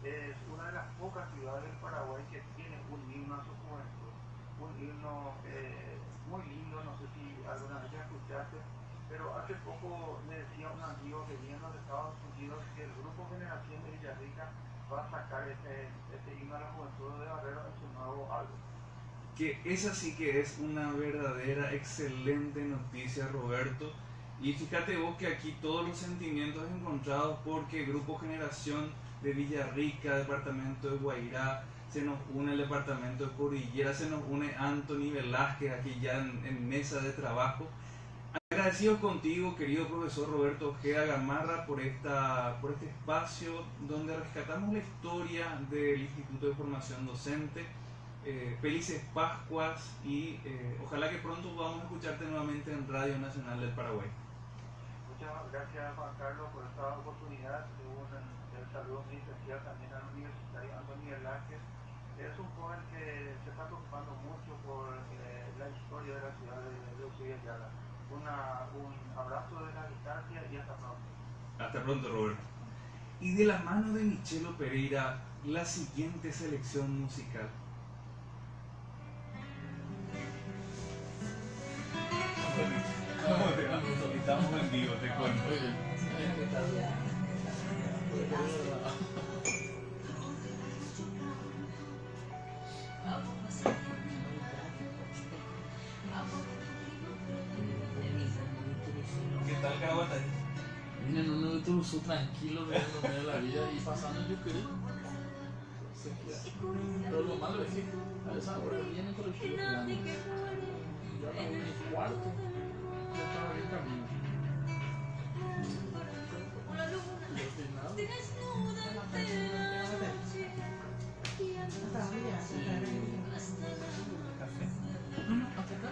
es una de las pocas ciudades del Paraguay que tiene un himno a su juventud, un himno muy lindo. No sé si alguna vez ya escuchaste, pero hace poco me decía un amigo que viene de los Estados Unidos que el grupo Generación de Villarrica va a sacar este himno a la juventud de Barrero en su nuevo álbum. Que esa sí que es una verdadera excelente noticia, Roberto. Y fíjate vos que aquí todos los sentimientos encontrados, porque Grupo Generación de Villarrica, departamento de Guairá, se nos une el departamento de Cordillera, se nos une Anthony Velázquez aquí ya en mesa de trabajo. Agradecidos contigo, querido profesor Roberto Ojeda Gamarra, por este espacio donde rescatamos la historia del Instituto de Formación Docente. Felices Pascuas y ojalá que pronto podamos escucharte nuevamente en Radio Nacional del Paraguay. Muchas gracias, Juan Carlos, por esta oportunidad. El saludo muy especial también al universitario Antonio Velázquez. Es un joven que se está preocupando mucho por la historia de la ciudad de Eusebio Ayala. Un abrazo de la distancia y hasta pronto. Hasta pronto, Roberto. Y de la mano de Michelo Pereira, la siguiente selección musical. ¿Cómo te va? Estamos en vivo, te cuento. ¿Qué tal, Caguata? Vine en un autobús tranquilo de la vida y pasando yo creo. Pero lo malo es que a esa hora viene el colectivo grande. Yo a la 1:15 ya estaba bien camino. No, hasta acá.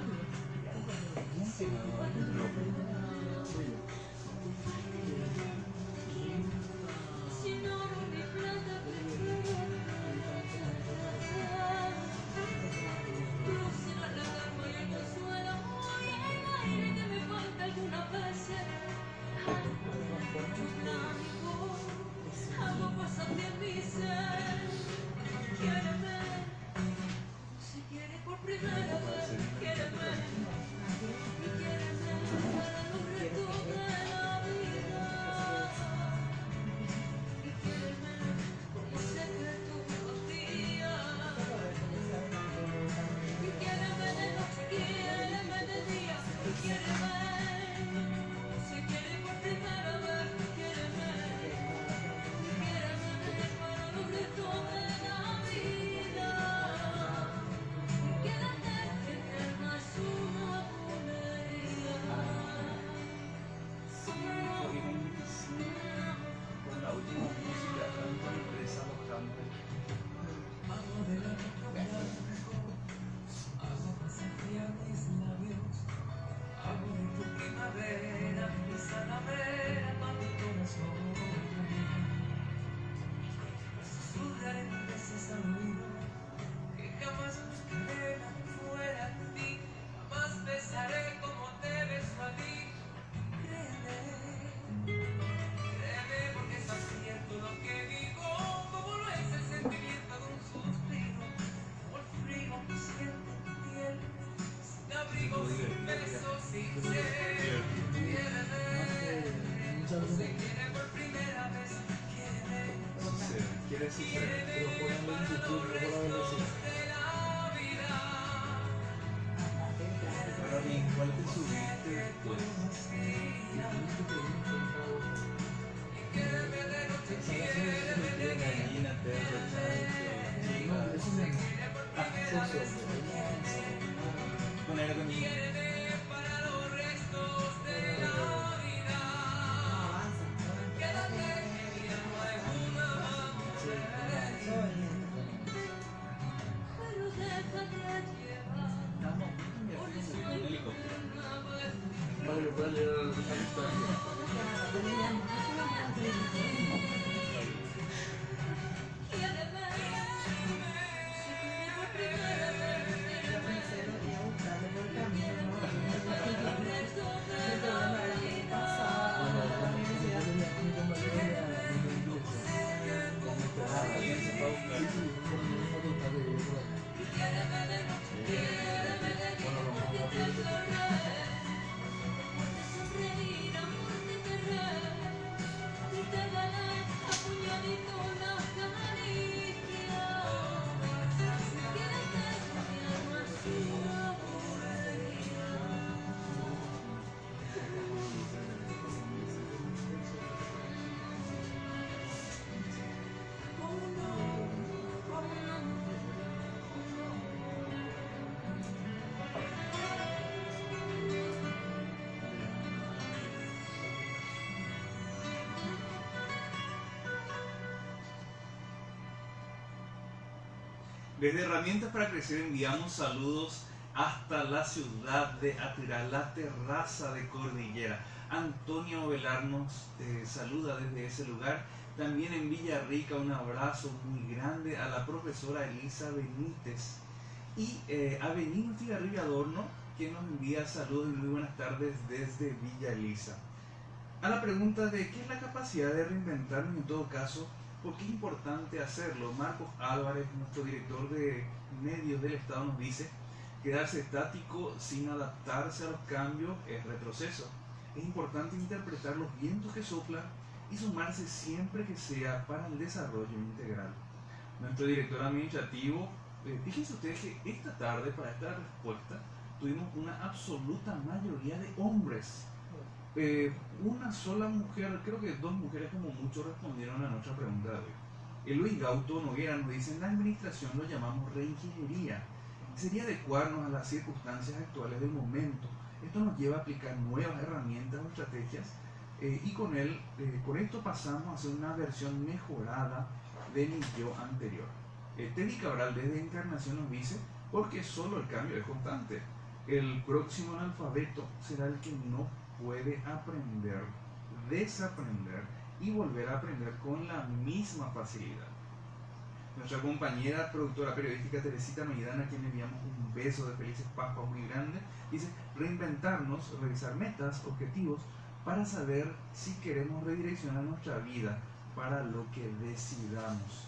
Desde Herramientas para Crecer enviamos saludos hasta la ciudad de Atirá, la terraza de Cordillera. Antonio Velar nos saluda desde ese lugar. También en Villarrica un abrazo muy grande a la profesora Elisa Benítez. Y a Benigno Tigarribia Adorno, que nos envía saludos y muy buenas tardes desde Villa Elisa. A la pregunta de qué es la capacidad de reinventarnos, en todo caso, ¿por qué es importante hacerlo? Marcos Álvarez, nuestro director de medios del Estado, nos dice: quedarse estático sin adaptarse a los cambios es retroceso. Es importante interpretar los vientos que soplan y sumarse siempre que sea para el desarrollo integral. Nuestro director administrativo, fíjense ustedes que esta tarde, para esta respuesta, tuvimos una absoluta mayoría de hombres. Una sola mujer, creo que 2 mujeres como mucho, respondieron a nuestra pregunta de hoy. Luis Gauto Noguera nos dice: en la administración lo llamamos reingeniería. Sería adecuarnos a las circunstancias actuales del momento. Esto nos lleva a aplicar nuevas herramientas o estrategias y con esto pasamos a hacer una versión mejorada de mi yo anterior. Teddy Cabral desde Encarnación nos dice: porque solo el cambio es constante. El próximo analfabeto será el que no puede aprender, desaprender y volver a aprender con la misma facilidad. Nuestra compañera productora periodística Teresita Maidana, a quien le enviamos un beso de felices Pascuas muy grande, dice: reinventarnos, revisar metas, objetivos, para saber si queremos redireccionar nuestra vida para lo que decidamos.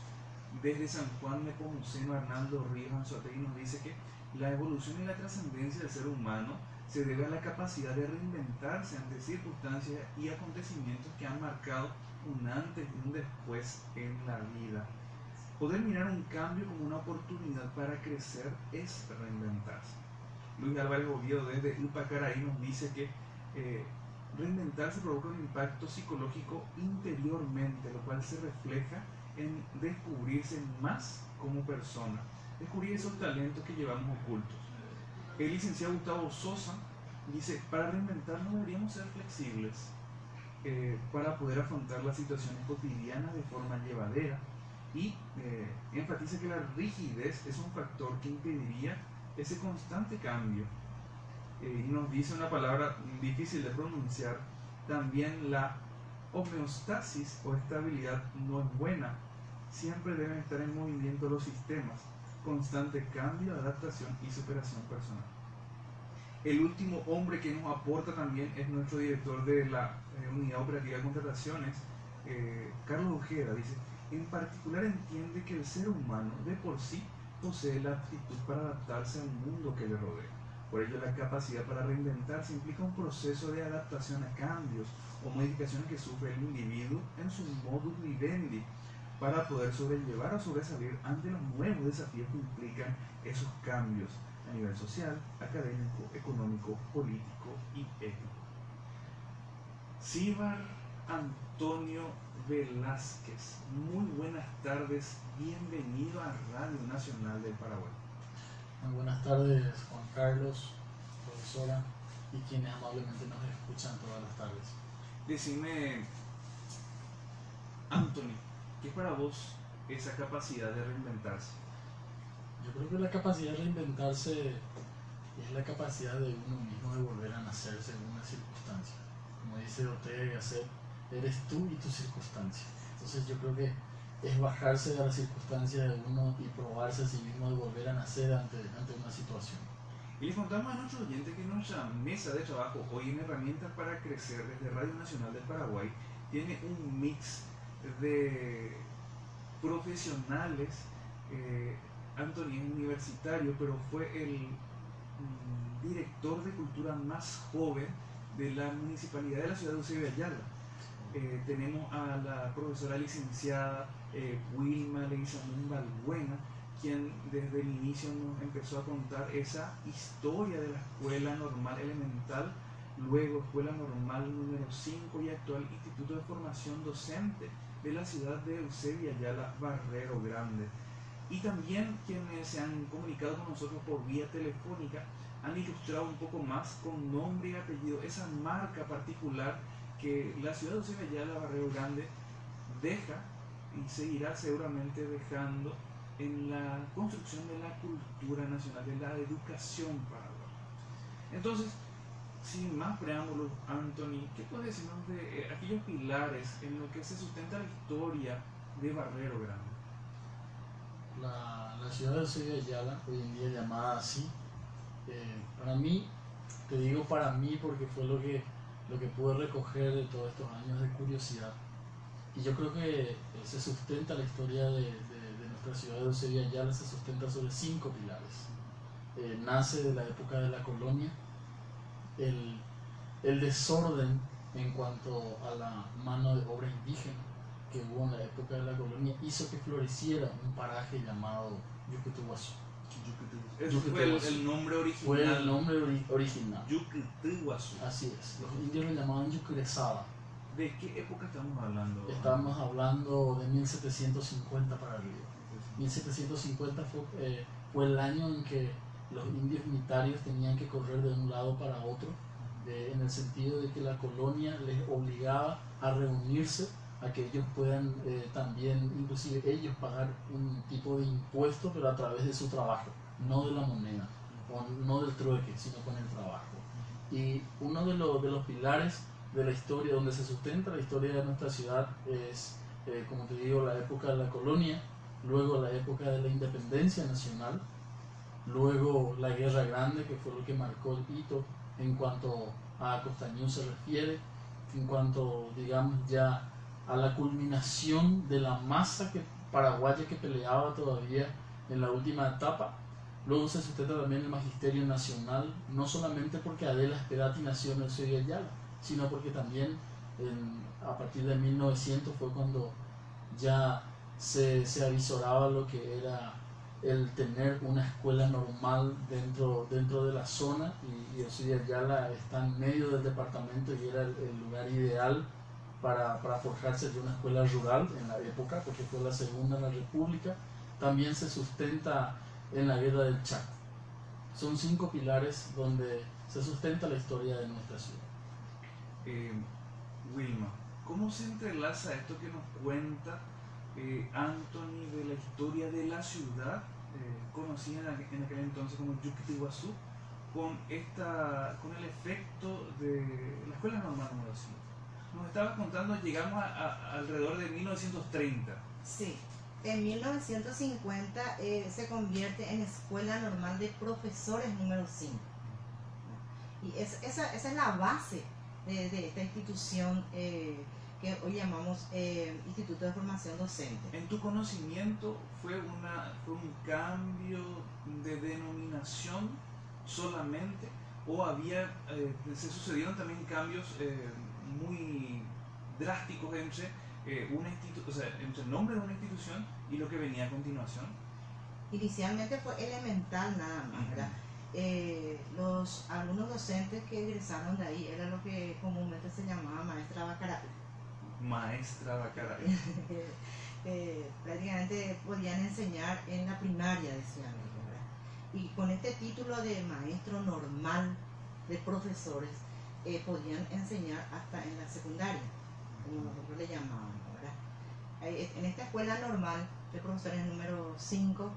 Desde San Juan de Pomuceno, Arnaldo Ríos Anzoátegui nos dice que la evolución y la trascendencia del ser humano se debe a la capacidad de reinventarse ante circunstancias y acontecimientos que han marcado un antes y un después en la vida. Poder mirar un cambio como una oportunidad para crecer es reinventarse. Luis Álvarez Oviedo desde Upacaraí nos dice que reinventarse provoca un impacto psicológico interiormente, lo cual se refleja en descubrirse más como persona, descubrir esos talentos que llevamos ocultos. El licenciado Gustavo Sosa dice: para reinventarnos deberíamos ser flexibles para poder afrontar las situaciones cotidianas de forma llevadera, y enfatiza que la rigidez es un factor que impediría ese constante cambio. Y nos dice una palabra difícil de pronunciar: también la homeostasis o estabilidad no es buena. Siempre deben estar en movimiento los sistemas, constante cambio, adaptación y superación personal. El último hombre que nos aporta también es nuestro director de la Unidad Operativa de Contrataciones, Carlos Ojeda. Dice: en particular entiende que el ser humano de por sí posee la aptitud para adaptarse al mundo que le rodea. Por ello, la capacidad para reinventarse implica un proceso de adaptación a cambios o modificaciones que sufre el individuo en su modus vivendi, para poder sobrellevar o sobresalir ante los nuevos desafíos que implican esos cambios a nivel social, académico, económico, político y ético. Cíbar Antonio Velázquez, muy buenas tardes, bienvenido a Radio Nacional del Paraguay. Muy buenas tardes, Juan Carlos, profesora, y quienes amablemente nos escuchan todas las tardes. Decime, Anthony, ¿qué es para vos esa capacidad de reinventarse? Yo creo que la capacidad de reinventarse es la capacidad de uno mismo de volver a nacer según una circunstancia. Como dice Ortega y Gasset, eres tú y tu circunstancia. Entonces yo creo que es bajarse de la circunstancia de uno y probarse a sí mismo de volver a nacer ante una situación. Y les contamos a nuestros oyentes que nuestra mesa de trabajo hoy en Herramientas para Crecer desde Radio Nacional del Paraguay tiene un mix de profesionales. Anthony es universitario, pero fue el director de cultura más joven de la municipalidad de la ciudad de Eusebio Ayala. Tenemos a la profesora licenciada Wilma Leguizamón Balbuena, quien desde el inicio nos empezó a contar esa historia de la Escuela Normal Elemental, luego Escuela Normal número 5 y actual Instituto de Formación Docente de la ciudad de Eusebio Ayala, Barrero Grande. Y también quienes se han comunicado con nosotros por vía telefónica han ilustrado un poco más con nombre y apellido esa marca particular que la ciudad de Eusebio Ayala, Barrero Grande, deja y seguirá seguramente dejando en la construcción de la cultura nacional, de la educación paraguaya. Entonces, sin más preámbulos, Anthony, ¿qué puedes decirnos de aquellos pilares en los que se sustenta la historia de Barrero Grande? La ciudad de Eusebio Ayala, hoy en día llamada así, para mí, te digo para mí porque fue lo que pude recoger de todos estos años de curiosidad. Y yo creo que se sustenta la historia de nuestra ciudad de Eusebio Ayala, se sustenta sobre 5 pilares. Nace de la época de la colonia, el desorden en cuanto a la mano de obra indígena que hubo en la época de la colonia hizo que floreciera un paraje llamado Yucutuguazú. Ese fue el nombre original. Fue el nombre original. Yucutuguazú. Así es. Los indios lo llamaban Yucuresaba. ¿De qué época estamos hablando? Estamos hablando de 1750 para arriba. 1750 fue el año en que los indios unitarios tenían que correr de un lado para otro, en el sentido de que la colonia les obligaba a reunirse, a que ellos puedan también, inclusive ellos, pagar un tipo de impuesto, pero a través de su trabajo, no de la moneda, o no del trueque, sino con el trabajo. Y uno de los pilares de la historia, donde se sustenta la historia de nuestra ciudad, es, como te digo, la época de la colonia, luego la época de la independencia nacional, luego la Guerra Grande, que fue lo que marcó el hito en cuanto a Costañú se refiere, en cuanto, digamos, ya a la culminación de la masa paraguaya que peleaba todavía en la última etapa. Luego se sustenta también el magisterio nacional, no solamente porque Adela Esperati nació en Eusebio Ayala, sino porque también a partir de 1900 fue cuando ya se avisoraba lo que era el tener una escuela normal dentro de la zona, y Eusebio Ayala está en medio del departamento y era el lugar ideal para forjarse de una escuela rural en la época, porque fue la segunda en la República. También se sustenta en la Guerra del Chaco. Son 5 pilares donde se sustenta la historia de nuestra ciudad. Wilma, ¿cómo se entrelaza esto que nos cuenta Anthony de la historia de la ciudad, conocida en aquel entonces como Yucutuguazú, con el efecto de la Escuela Normal número 5? Nos estabas contando, llegamos alrededor de 1930. Sí, en 1950 se convierte en Escuela Normal de Profesores número 5. Y esa es la base de esta institución que hoy llamamos Instituto de Formación Docente. ¿En tu conocimiento fue un cambio de denominación solamente, o se sucedieron también cambios muy drásticos entre entre el nombre de una institución y lo que venía a continuación? Inicialmente fue elemental nada más, ¿verdad? Los alumnos docentes que egresaron de ahí era lo que comúnmente se llamaba maestra Bacaraí. Maestra Bacaraí. Prácticamente podían enseñar en la primaria, decían ellos, ¿verdad? Y con este título de maestro normal de profesores, podían enseñar hasta en la secundaria, como nosotros le llamábamos, ¿verdad? En esta escuela normal de profesores número 5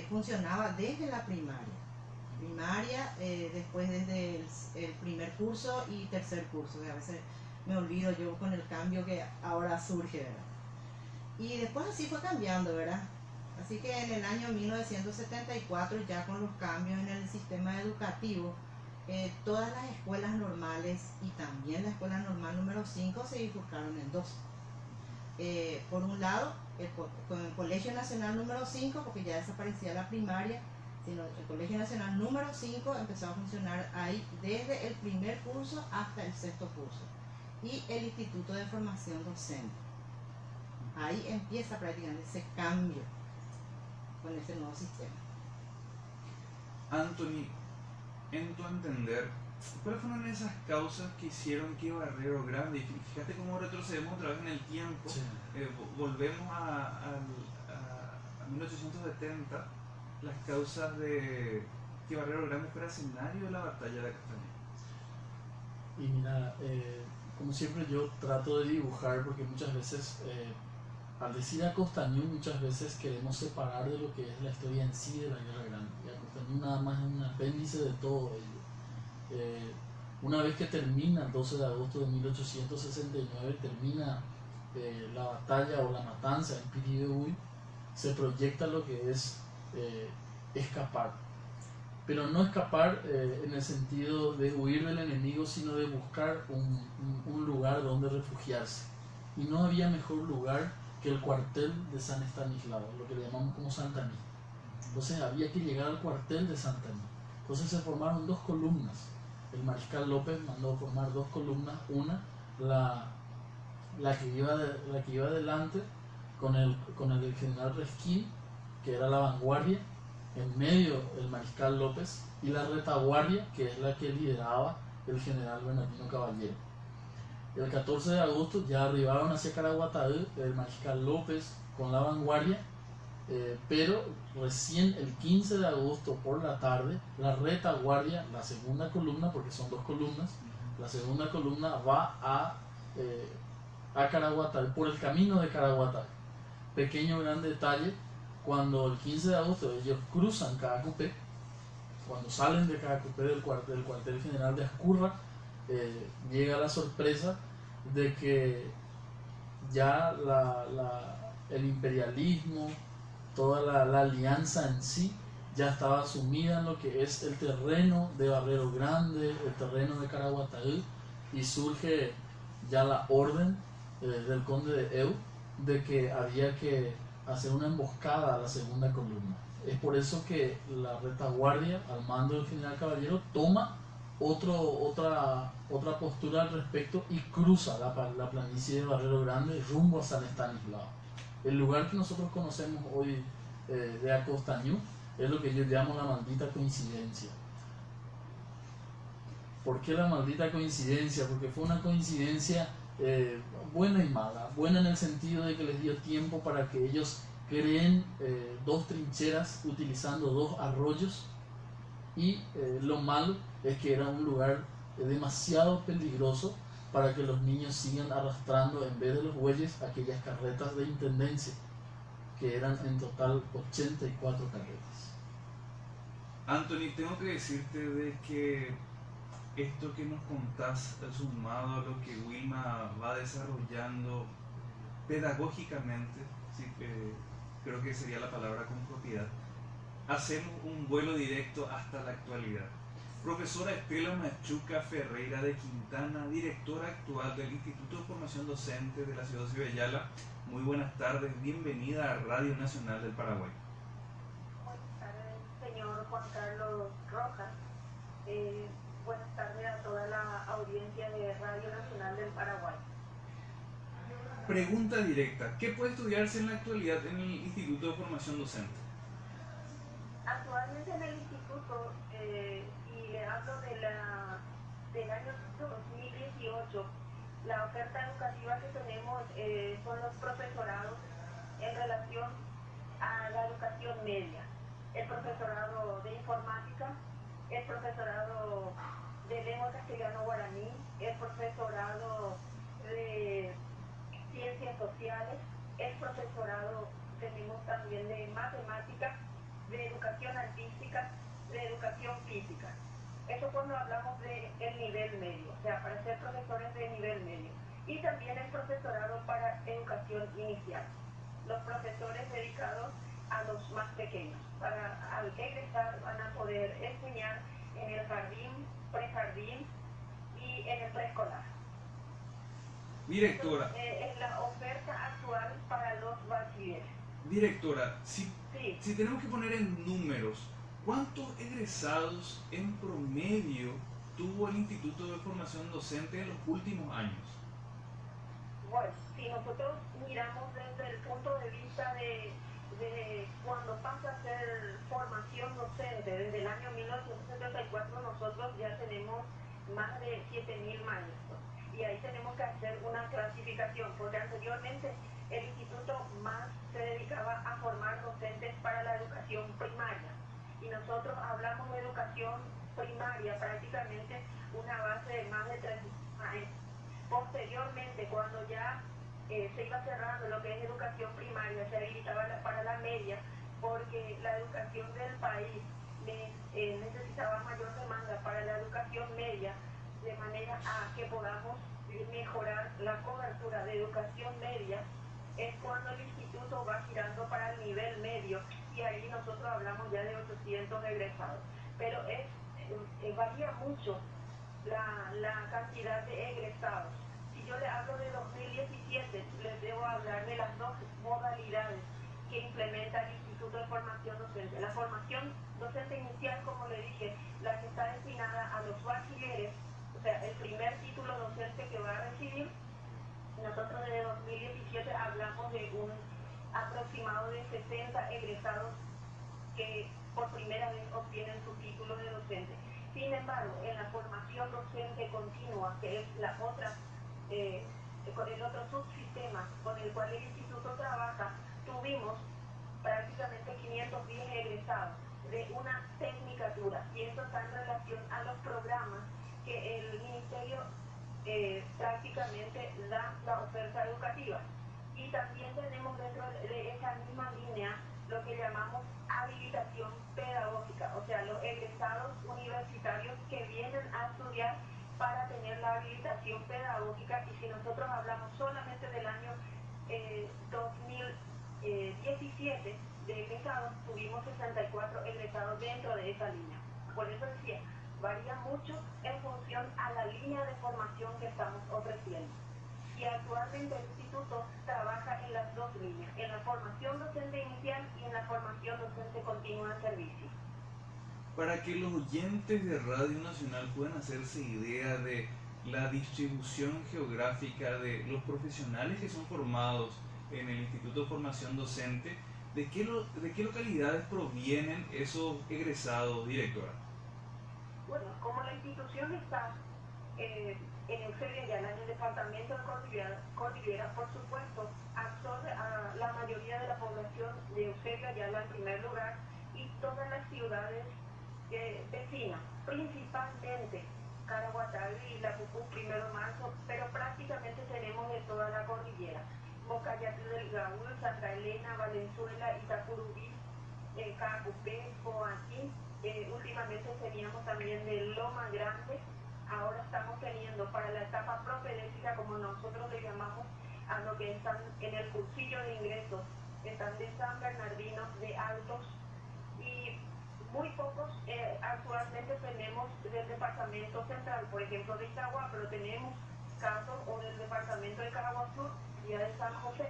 funcionaba desde la primaria, después desde el primer curso y tercer curso, que a veces me olvido yo con el cambio que ahora surge, ¿verdad? Y después así fue cambiando, ¿verdad? Así que en el año 1974, ya con los cambios en el sistema educativo, todas las escuelas normales y también la escuela normal número 5 se bifurcaron en 2. Por un lado, con el Colegio Nacional número 5, porque ya desaparecía la primaria, sino el Colegio Nacional número 5 empezó a funcionar ahí desde el primer curso hasta el sexto curso. Y el Instituto de Formación Docente. Ahí empieza prácticamente ese cambio con este nuevo sistema. Anthony, en tu entender, ¿cuáles fueron esas causas que hicieron que Barrero Grande, y fíjate cómo retrocedemos otra vez en el tiempo, Sí. Volvemos a 1870, las causas de que Barrero Grande fuera escenario de la batalla de Castañeda? Y mira, como siempre yo trato de dibujar, porque muchas veces al decir Acostañú muchas veces queremos separar de lo que es la historia en sí de la Guerra Grande. Y Acostañú nada más es un apéndice de todo ello. Una vez que termina el 12 de agosto de 1869, termina la batalla o la matanza en Pirihue, se proyecta lo que es escapar. Pero no escapar en el sentido de huir del enemigo, sino de buscar un lugar donde refugiarse. Y no había mejor lugar que el cuartel de San Estanislao, lo que le llamamos como Santaní. Entonces había que llegar al cuartel de Santaní. Entonces se formaron dos columnas. El mariscal López mandó formar dos columnas, una la que iba adelante con el general Resquín, que era la vanguardia, en medio el mariscal López, y la retaguardia, que es la que lideraba el general Bernardino Caballero. El 14 de agosto ya arribaron hacia Caraguatá el mariscal López con la vanguardia, pero recién el 15 de agosto por la tarde, la retaguardia, la segunda columna, porque son dos columnas, la segunda columna va a Caraguatá, por el camino de Caraguatá. Pequeño gran detalle, cuando el 15 de agosto ellos cruzan Caacupé, cuando salen de Caacupé del cuartel general de Ascurra, llega la sorpresa de que ya el imperialismo, toda la alianza en sí, ya estaba sumida en lo que es el terreno de Barrero Grande, el terreno de Caraguatá, y surge ya la orden del conde de Eu de que había que hacer una emboscada a la segunda columna. Es por eso que la retaguardia, al mando del general Caballero, toma otra postura al respecto y cruza la planicie de Barrero Grande rumbo a San Estanislao. El lugar que nosotros conocemos hoy de Acostañú es lo que yo llamo la maldita coincidencia. ¿Por qué la maldita coincidencia? Porque fue una coincidencia buena y mala. Buena en el sentido de que les dio tiempo para que ellos creen dos trincheras utilizando dos arroyos, y lo malo es que era un lugar demasiado peligroso para que los niños sigan arrastrando en vez de los bueyes aquellas carretas de intendencia, que eran en total 84 carretas. Anthony, tengo que decirte de que esto que nos contás, sumado a lo que Wilma va desarrollando pedagógicamente, ¿sí? Creo que sería la palabra con propiedad, hacemos un vuelo directo hasta la actualidad. Profesora Estela Machuca Ferreira de Quintana, directora actual del Instituto de Formación Docente de la ciudad de Cibeyala, muy buenas tardes, bienvenida a Radio Nacional del Paraguay. Buenas tardes, señor Juan Carlos Rojas. Buenas tardes a toda la audiencia de Radio Nacional del Paraguay. Pregunta directa, ¿qué puede estudiarse en la actualidad en el Instituto de Formación Docente? Actualmente en el instituto, y le hablo del año 2018, la oferta educativa que tenemos son los profesorados en relación a la educación media. El profesorado de informática, el profesorado de lengua castellano-guaraní, el profesorado de ciencias sociales, el profesorado tenemos también de matemáticas, de educación artística, de educación física. Eso cuando hablamos del nivel medio, o sea, para ser profesores de nivel medio. Y también el profesorado para educación inicial. Los profesores dedicados a los más pequeños. Al egresar van a poder enseñar en el jardín, prejardín y en el preescolar. Directora. Es la oferta actual para los bachilleres. Directora, si tenemos que poner en números, ¿cuántos egresados en promedio tuvo el Instituto de Formación Docente en los últimos años? Bueno, si nosotros miramos desde el punto de vista de cuando pasa a ser formación docente, desde el año 1974 nosotros ya tenemos más de 7.000 maestros. Y ahí tenemos que hacer una clasificación, porque anteriormente el instituto más se dedicaba a formar docentes para la educación primaria. Y nosotros hablamos de educación primaria, prácticamente una base de más de 3 años. Posteriormente, cuando ya se iba cerrando lo que es educación primaria, se habilitaba para la media, porque la educación del país necesitaba mayor demanda para la educación media, de manera a que podamos mejorar la cobertura de educación media. Es cuando el instituto va girando para el nivel medio, y ahí nosotros hablamos ya de 800 egresados. Pero varía mucho la cantidad de egresados. Si yo le hablo de 2017, les debo hablar de las dos modalidades que implementa el Instituto de Formación Docente. La formación docente inicial, como le dije, la que está destinada a los bachilleres, o sea, el primer título docente que va a recibir. Nosotros desde 2017 hablamos de un aproximado de 60 egresados que por primera vez obtienen su título de docente. Sin embargo, en la formación docente continua, que es la otra, con el otro subsistema con el cual el instituto trabaja, tuvimos prácticamente 510 egresados de una tecnicatura, y esto está en relación a los programas que el ministerio prácticamente da la oferta educativa. Y también tenemos dentro de esa misma línea lo que llamamos habilitación pedagógica, o sea, los egresados universitarios que vienen a estudiar para tener la habilitación pedagógica. Y si nosotros hablamos solamente del año 2017 de egresados, tuvimos 64 egresados dentro de esa línea. Por eso decía, varía mucho en función a la línea de formación que estamos ofreciendo. Y actualmente el instituto trabaja en las dos líneas, en la formación docente inicial y en la formación docente continua en servicio. Para que los oyentes de Radio Nacional puedan hacerse idea de la distribución geográfica de los profesionales que son formados en el Instituto de Formación Docente, ¿de qué localidades provienen esos egresados, directora? Bueno, como la institución está en Eusebio Ayala, en el departamento de Cordillera, por supuesto, absorbe a la mayoría de la población de Eusebio Ayala en primer lugar, y todas las ciudades vecinas, principalmente Caraguatagui y La Pucú, 1 de marzo, pero prácticamente tenemos de toda la cordillera: Mocayate del Gaúl, Santa Elena, Valenzuela, Itacurubí, Cacupé, Coaquín. Últimamente teníamos también de Loma Grande. Ahora estamos teniendo para la etapa propedéutica, como nosotros le llamamos a lo que están en el cursillo de ingresos, están de San Bernardino, de Altos, y muy pocos actualmente tenemos del departamento central, por ejemplo de Itagua, pero tenemos casos o del departamento de Caraguazú y de San José.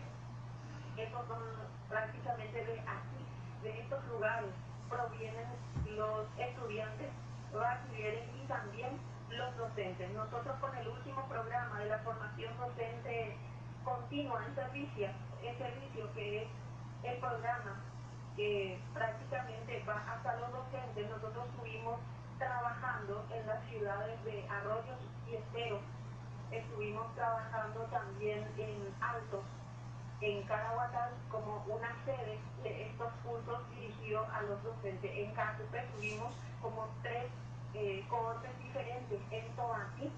Estos son prácticamente de aquí, de estos lugares provienen los estudiantes, bachilleres y también los docentes. Nosotros con el último programa de la formación docente continua en servicio, que es el programa que prácticamente va hasta los docentes, nosotros estuvimos trabajando en las ciudades de Arroyos y Esteros, estuvimos trabajando también en Altos, en Caraguatán, como una sede de estos cursos dirigidos a los docentes. En Cacupé tuvimos como 3 cohortes diferentes. En Toantí,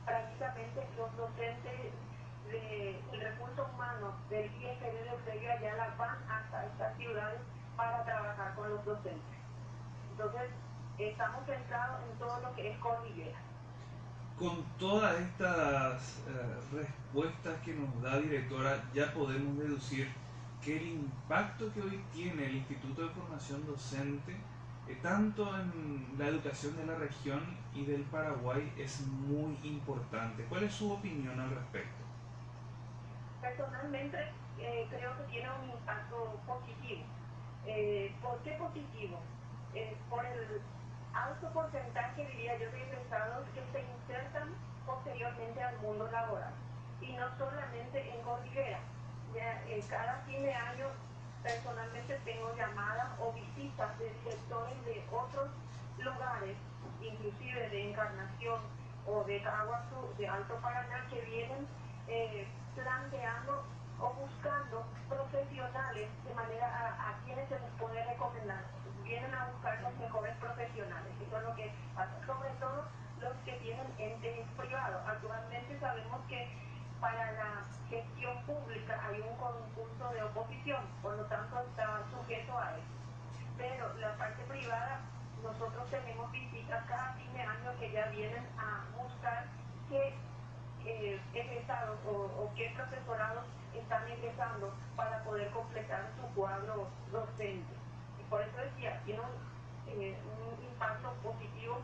prácticamente los docentes del recurso humano del IFD de Eusebio Ayala van hasta estas ciudades para trabajar con los docentes. Entonces, estamos centrados en todo lo que es cordillera. Con todas estas respuestas que nos da, directora, ya podemos deducir que el impacto que hoy tiene el Instituto de Formación Docente, tanto en la educación de la región y del Paraguay, es muy importante. ¿Cuál es su opinión al respecto? Personalmente, creo que tiene un impacto positivo. ¿Por qué positivo? Por el alto porcentaje, diría yo, de egresados que se insertan posteriormente al mundo laboral. Y no solamente en Cordillera. Ya, cada fin de año, personalmente tengo llamadas o visitas de directores de otros lugares, inclusive de Encarnación o de Caraguazú, de Alto Paraná, que vienen planteando o buscando profesionales de manera a quienes se les puede recomendar. Vienen a buscar los mejores profesionales. Eso es lo que pasa, sobre todo los que tienen entes privados. Actualmente sabemos que para la gestión pública hay un concurso de oposición, por lo tanto está sujeto a eso. Pero la parte privada, nosotros tenemos visitas cada fin de año que ya vienen a buscar qué egresados o qué profesorados están egresando para poder completar su cuadro docente. Y por eso decía, tiene un impacto positivo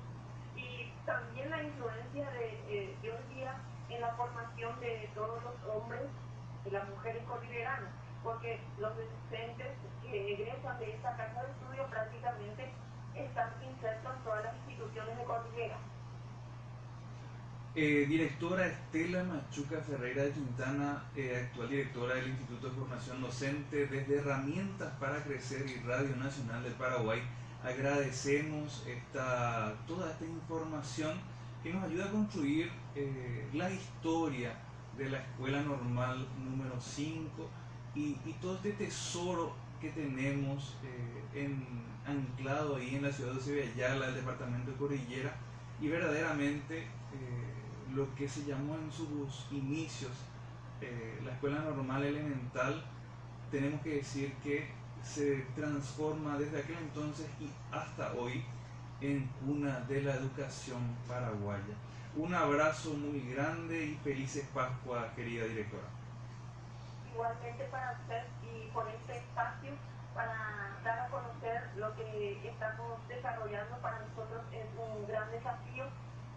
y también la influencia de hoy día en la formación de todos los hombres y las mujeres cordilleranas, porque los docentes que egresan de esta casa de estudio prácticamente están insertos en todas las instituciones de cordillera. Directora Estela Machuca Ferreira de Quintana, actual directora del Instituto de Formación Docente desde Herramientas para Crecer y Radio Nacional del Paraguay, agradecemos toda esta información que nos ayuda a construir la historia de la Escuela Normal número 5 y todo este tesoro que tenemos anclado ahí en la ciudad de Eusebio-Ayala, el departamento de Cordillera, y verdaderamente lo que se llamó en sus inicios la Escuela Normal Elemental, tenemos que decir que se transforma desde aquel entonces y hasta hoy en cuna de la educación paraguaya. Un abrazo muy grande y felices Pascuas, querida directora. Igualmente para usted y por este espacio para dar a conocer lo que estamos desarrollando. Para nosotros es un gran desafío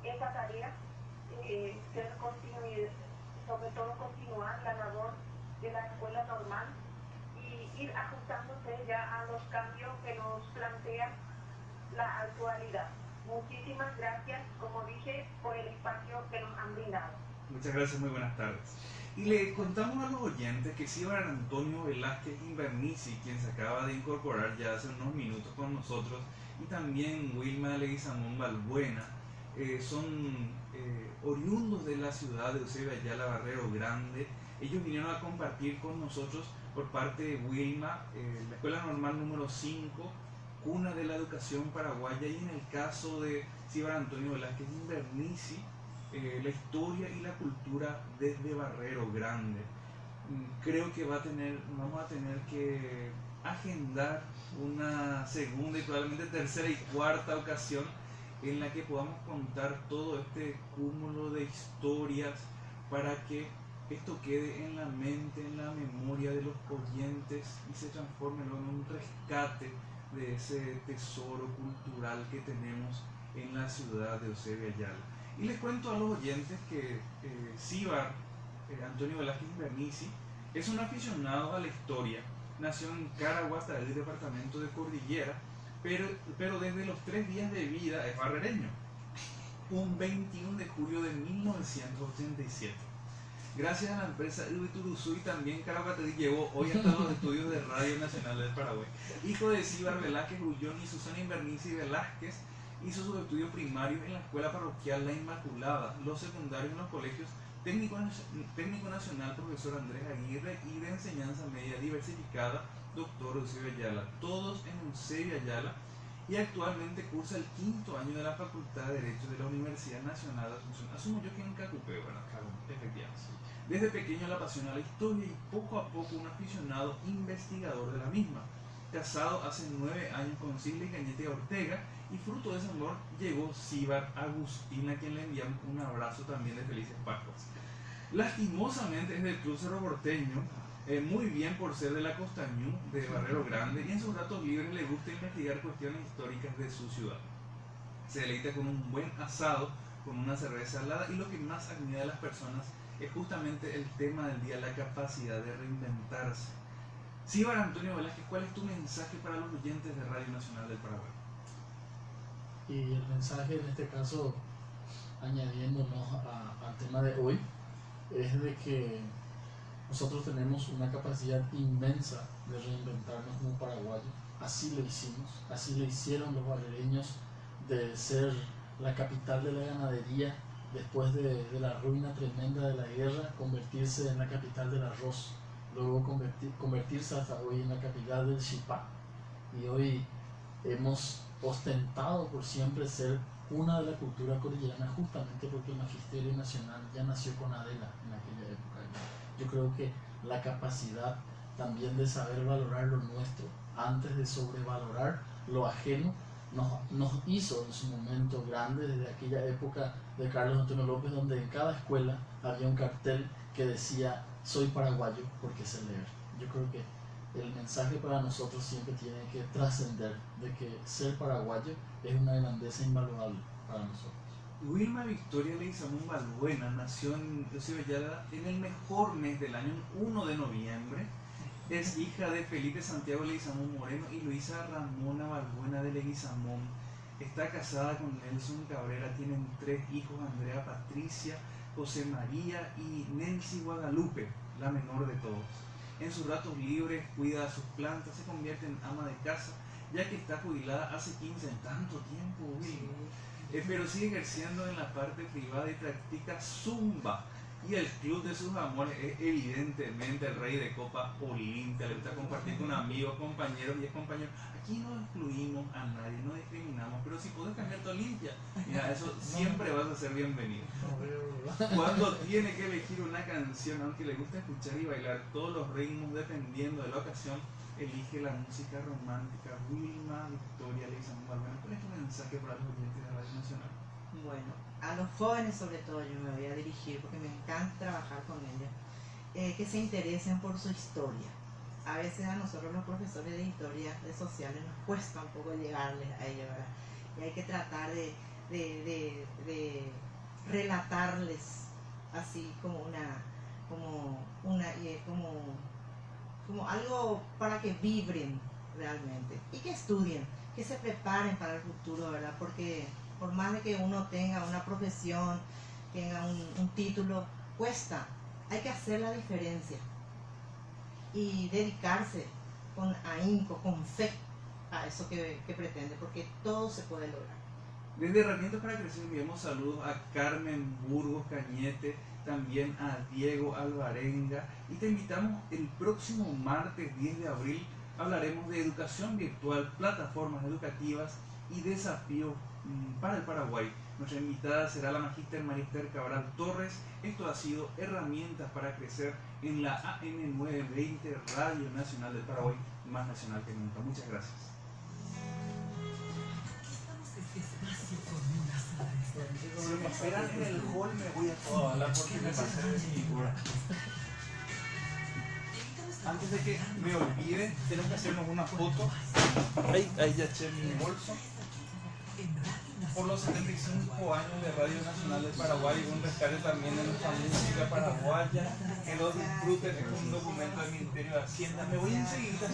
esa tarea, ser sobre todo continuar la labor de la escuela normal y ir ajustándose ya a los cambios que nos plantea la actualidad. Muchísimas gracias, como dije, por el espacio que nos han brindado. Muchas gracias, muy buenas tardes. Y le contamos a los oyentes que Cíbar Antonio Velázquez Invernici, quien se acaba de incorporar ya hace unos minutos con nosotros, y también Wilma Leguizamón Balbuena, son oriundos de la ciudad de Eusebio-Ayala, Barrero Grande. Ellos vinieron a compartir con nosotros por parte de Wilma la Escuela Normal número 5, cuna de la educación paraguaya, y en el caso de Cíbar Antonio Velázquez Invernici, la historia y la cultura desde Barrero Grande. Creo que vamos a tener que agendar una segunda y probablemente tercera y cuarta ocasión en la que podamos contar todo este cúmulo de historias para que esto quede en la mente, en la memoria de los oyentes y se transforme luego en un rescate de ese tesoro cultural que tenemos en la ciudad de Eusebio-Ayala. Y les cuento a los oyentes que Cíbar Antonio Velázquez Invernici es un aficionado a la historia. Nació en Caraguatá, del departamento de Cordillera, pero desde los 3 días de vida es barrereño. Un 21 de julio de 1987. Gracias a la empresa Ubituruzú y también Caraguatí llegó hoy hasta los estudios de Radio Nacional del Paraguay. Hijo de Cíbar Velázquez Ullón y Susana Invernici Velázquez, hizo sus estudios primarios en la Escuela Parroquial La Inmaculada, los secundarios en los colegios Técnico Nacional Profesor Andrés Aguirre y de Enseñanza Media Diversificada Doctor Eusebio-Ayala, todos en Eusebio-Ayala, y actualmente cursa el 5º año de la Facultad de Derecho de la Universidad Nacional de Asunción. Asumo yo que en Cacupé, bueno, efectivamente. Desde pequeño le apasiona la historia y poco a poco un aficionado investigador de la misma. Casado hace 9 años con Silvia Cañete Ortega, y fruto de ese amor llegó Cíbar Agustina, a quien le enviamos un abrazo también de felices Pascuas. Lastimosamente es del Club Cerro Porteño, muy bien por ser de la Costañú, de Barrero Grande, y en sus ratos libres le gusta investigar cuestiones históricas de su ciudad. Se deleita con un buen asado, con una cerveza helada, y lo que más admira de las personas es justamente el tema del día, la capacidad de reinventarse. Cíbar Antonio Velázquez, ¿cuál es tu mensaje para los oyentes de Radio Nacional del Paraguay? Y el mensaje en este caso, añadiéndonos al tema de hoy, es de que nosotros tenemos una capacidad inmensa de reinventarnos como paraguayos. Así lo hicimos, así lo hicieron los barrereños, de ser la capital de la ganadería después de la ruina tremenda de la guerra, convertirse en la capital del arroz, luego convertirse hasta hoy en la capital del chipá, y hoy hemos ostentado por siempre ser una de la cultura cordillerana, justamente porque el Magisterio Nacional ya nació con Adela en aquella época. Yo creo que la capacidad también de saber valorar lo nuestro antes de sobrevalorar lo ajeno nos hizo en su momento grande, desde aquella época de Carlos Antonio López, donde en cada escuela había un cartel que decía soy paraguayo porque sé leer. Yo creo que el mensaje para nosotros siempre tiene que trascender de que ser paraguayo es una grandeza invaluable para nosotros. Wilma Victoria Leguizamón Balbuena nació en Cibellada en el mejor mes del año, 1 de noviembre. Es hija de Felipe Santiago Leguizamón Moreno y Luisa Ramona Balbuena de Leguizamón. Está casada con Nelson Cabrera, tienen 3 hijos, Andrea Patricia, José María y Nancy Guadalupe, la menor de todos. En sus ratos libres cuida sus plantas, se convierte en ama de casa, ya que está jubilada hace 15 en tanto tiempo, Wilma. Pero sigue ejerciendo en la parte privada y practica zumba. Y el club de sus amores es evidentemente el rey de copa Olimpia. Le gusta compartir con amigos, compañeros y excompañeros. Aquí no excluimos a nadie, no discriminamos, pero si puedes cambiarte a Olimpia, mira, eso siempre vas a ser bienvenido. Cuando tiene que elegir una canción, aunque le gusta escuchar y bailar todos los ritmos dependiendo de la ocasión, elige la música romántica. Wilma Victoria Leguizamón Balbuena, ¿cuál es tu mensaje para los oyentes de Radio Nacional? Bueno, a los jóvenes sobre todo yo me voy a dirigir porque me encanta trabajar con ellos, que se interesen por su historia. A veces a nosotros los profesores de historia de sociales nos cuesta un poco llegarles a ellos, ¿verdad? Y hay que tratar de relatarles así como algo para que vibren realmente y que estudien, que se preparen para el futuro, ¿verdad? Porque por más de que uno tenga una profesión, tenga un título, cuesta. Hay que hacer la diferencia y dedicarse con ahínco, con fe a eso que pretende, porque todo se puede lograr. Desde Herramientas para Crecer enviamos saludos a Carmen Burgos Cañete, también a Diego Alvarenga, y te invitamos el próximo martes 10 de abril. Hablaremos de educación virtual, plataformas educativas y desafíos para el Paraguay. Nuestra invitada será la magíster Marister Cabral Torres. Esto ha sido Herramientas para Crecer en la AM 920 Radio Nacional del Paraguay, más nacional que nunca. Muchas gracias. Si me esperan en el hall me voy a toda bala porque me pasé de mi hora. Antes de que me olvide, tenemos que hacernos una foto. Ahí ya eché mi bolso. Por los 75 años de Radio Nacional del Paraguay, un rescate también de nuestra música paraguaya. Que lo disfruten, es un documento del Ministerio de Hacienda. Me voy enseguida.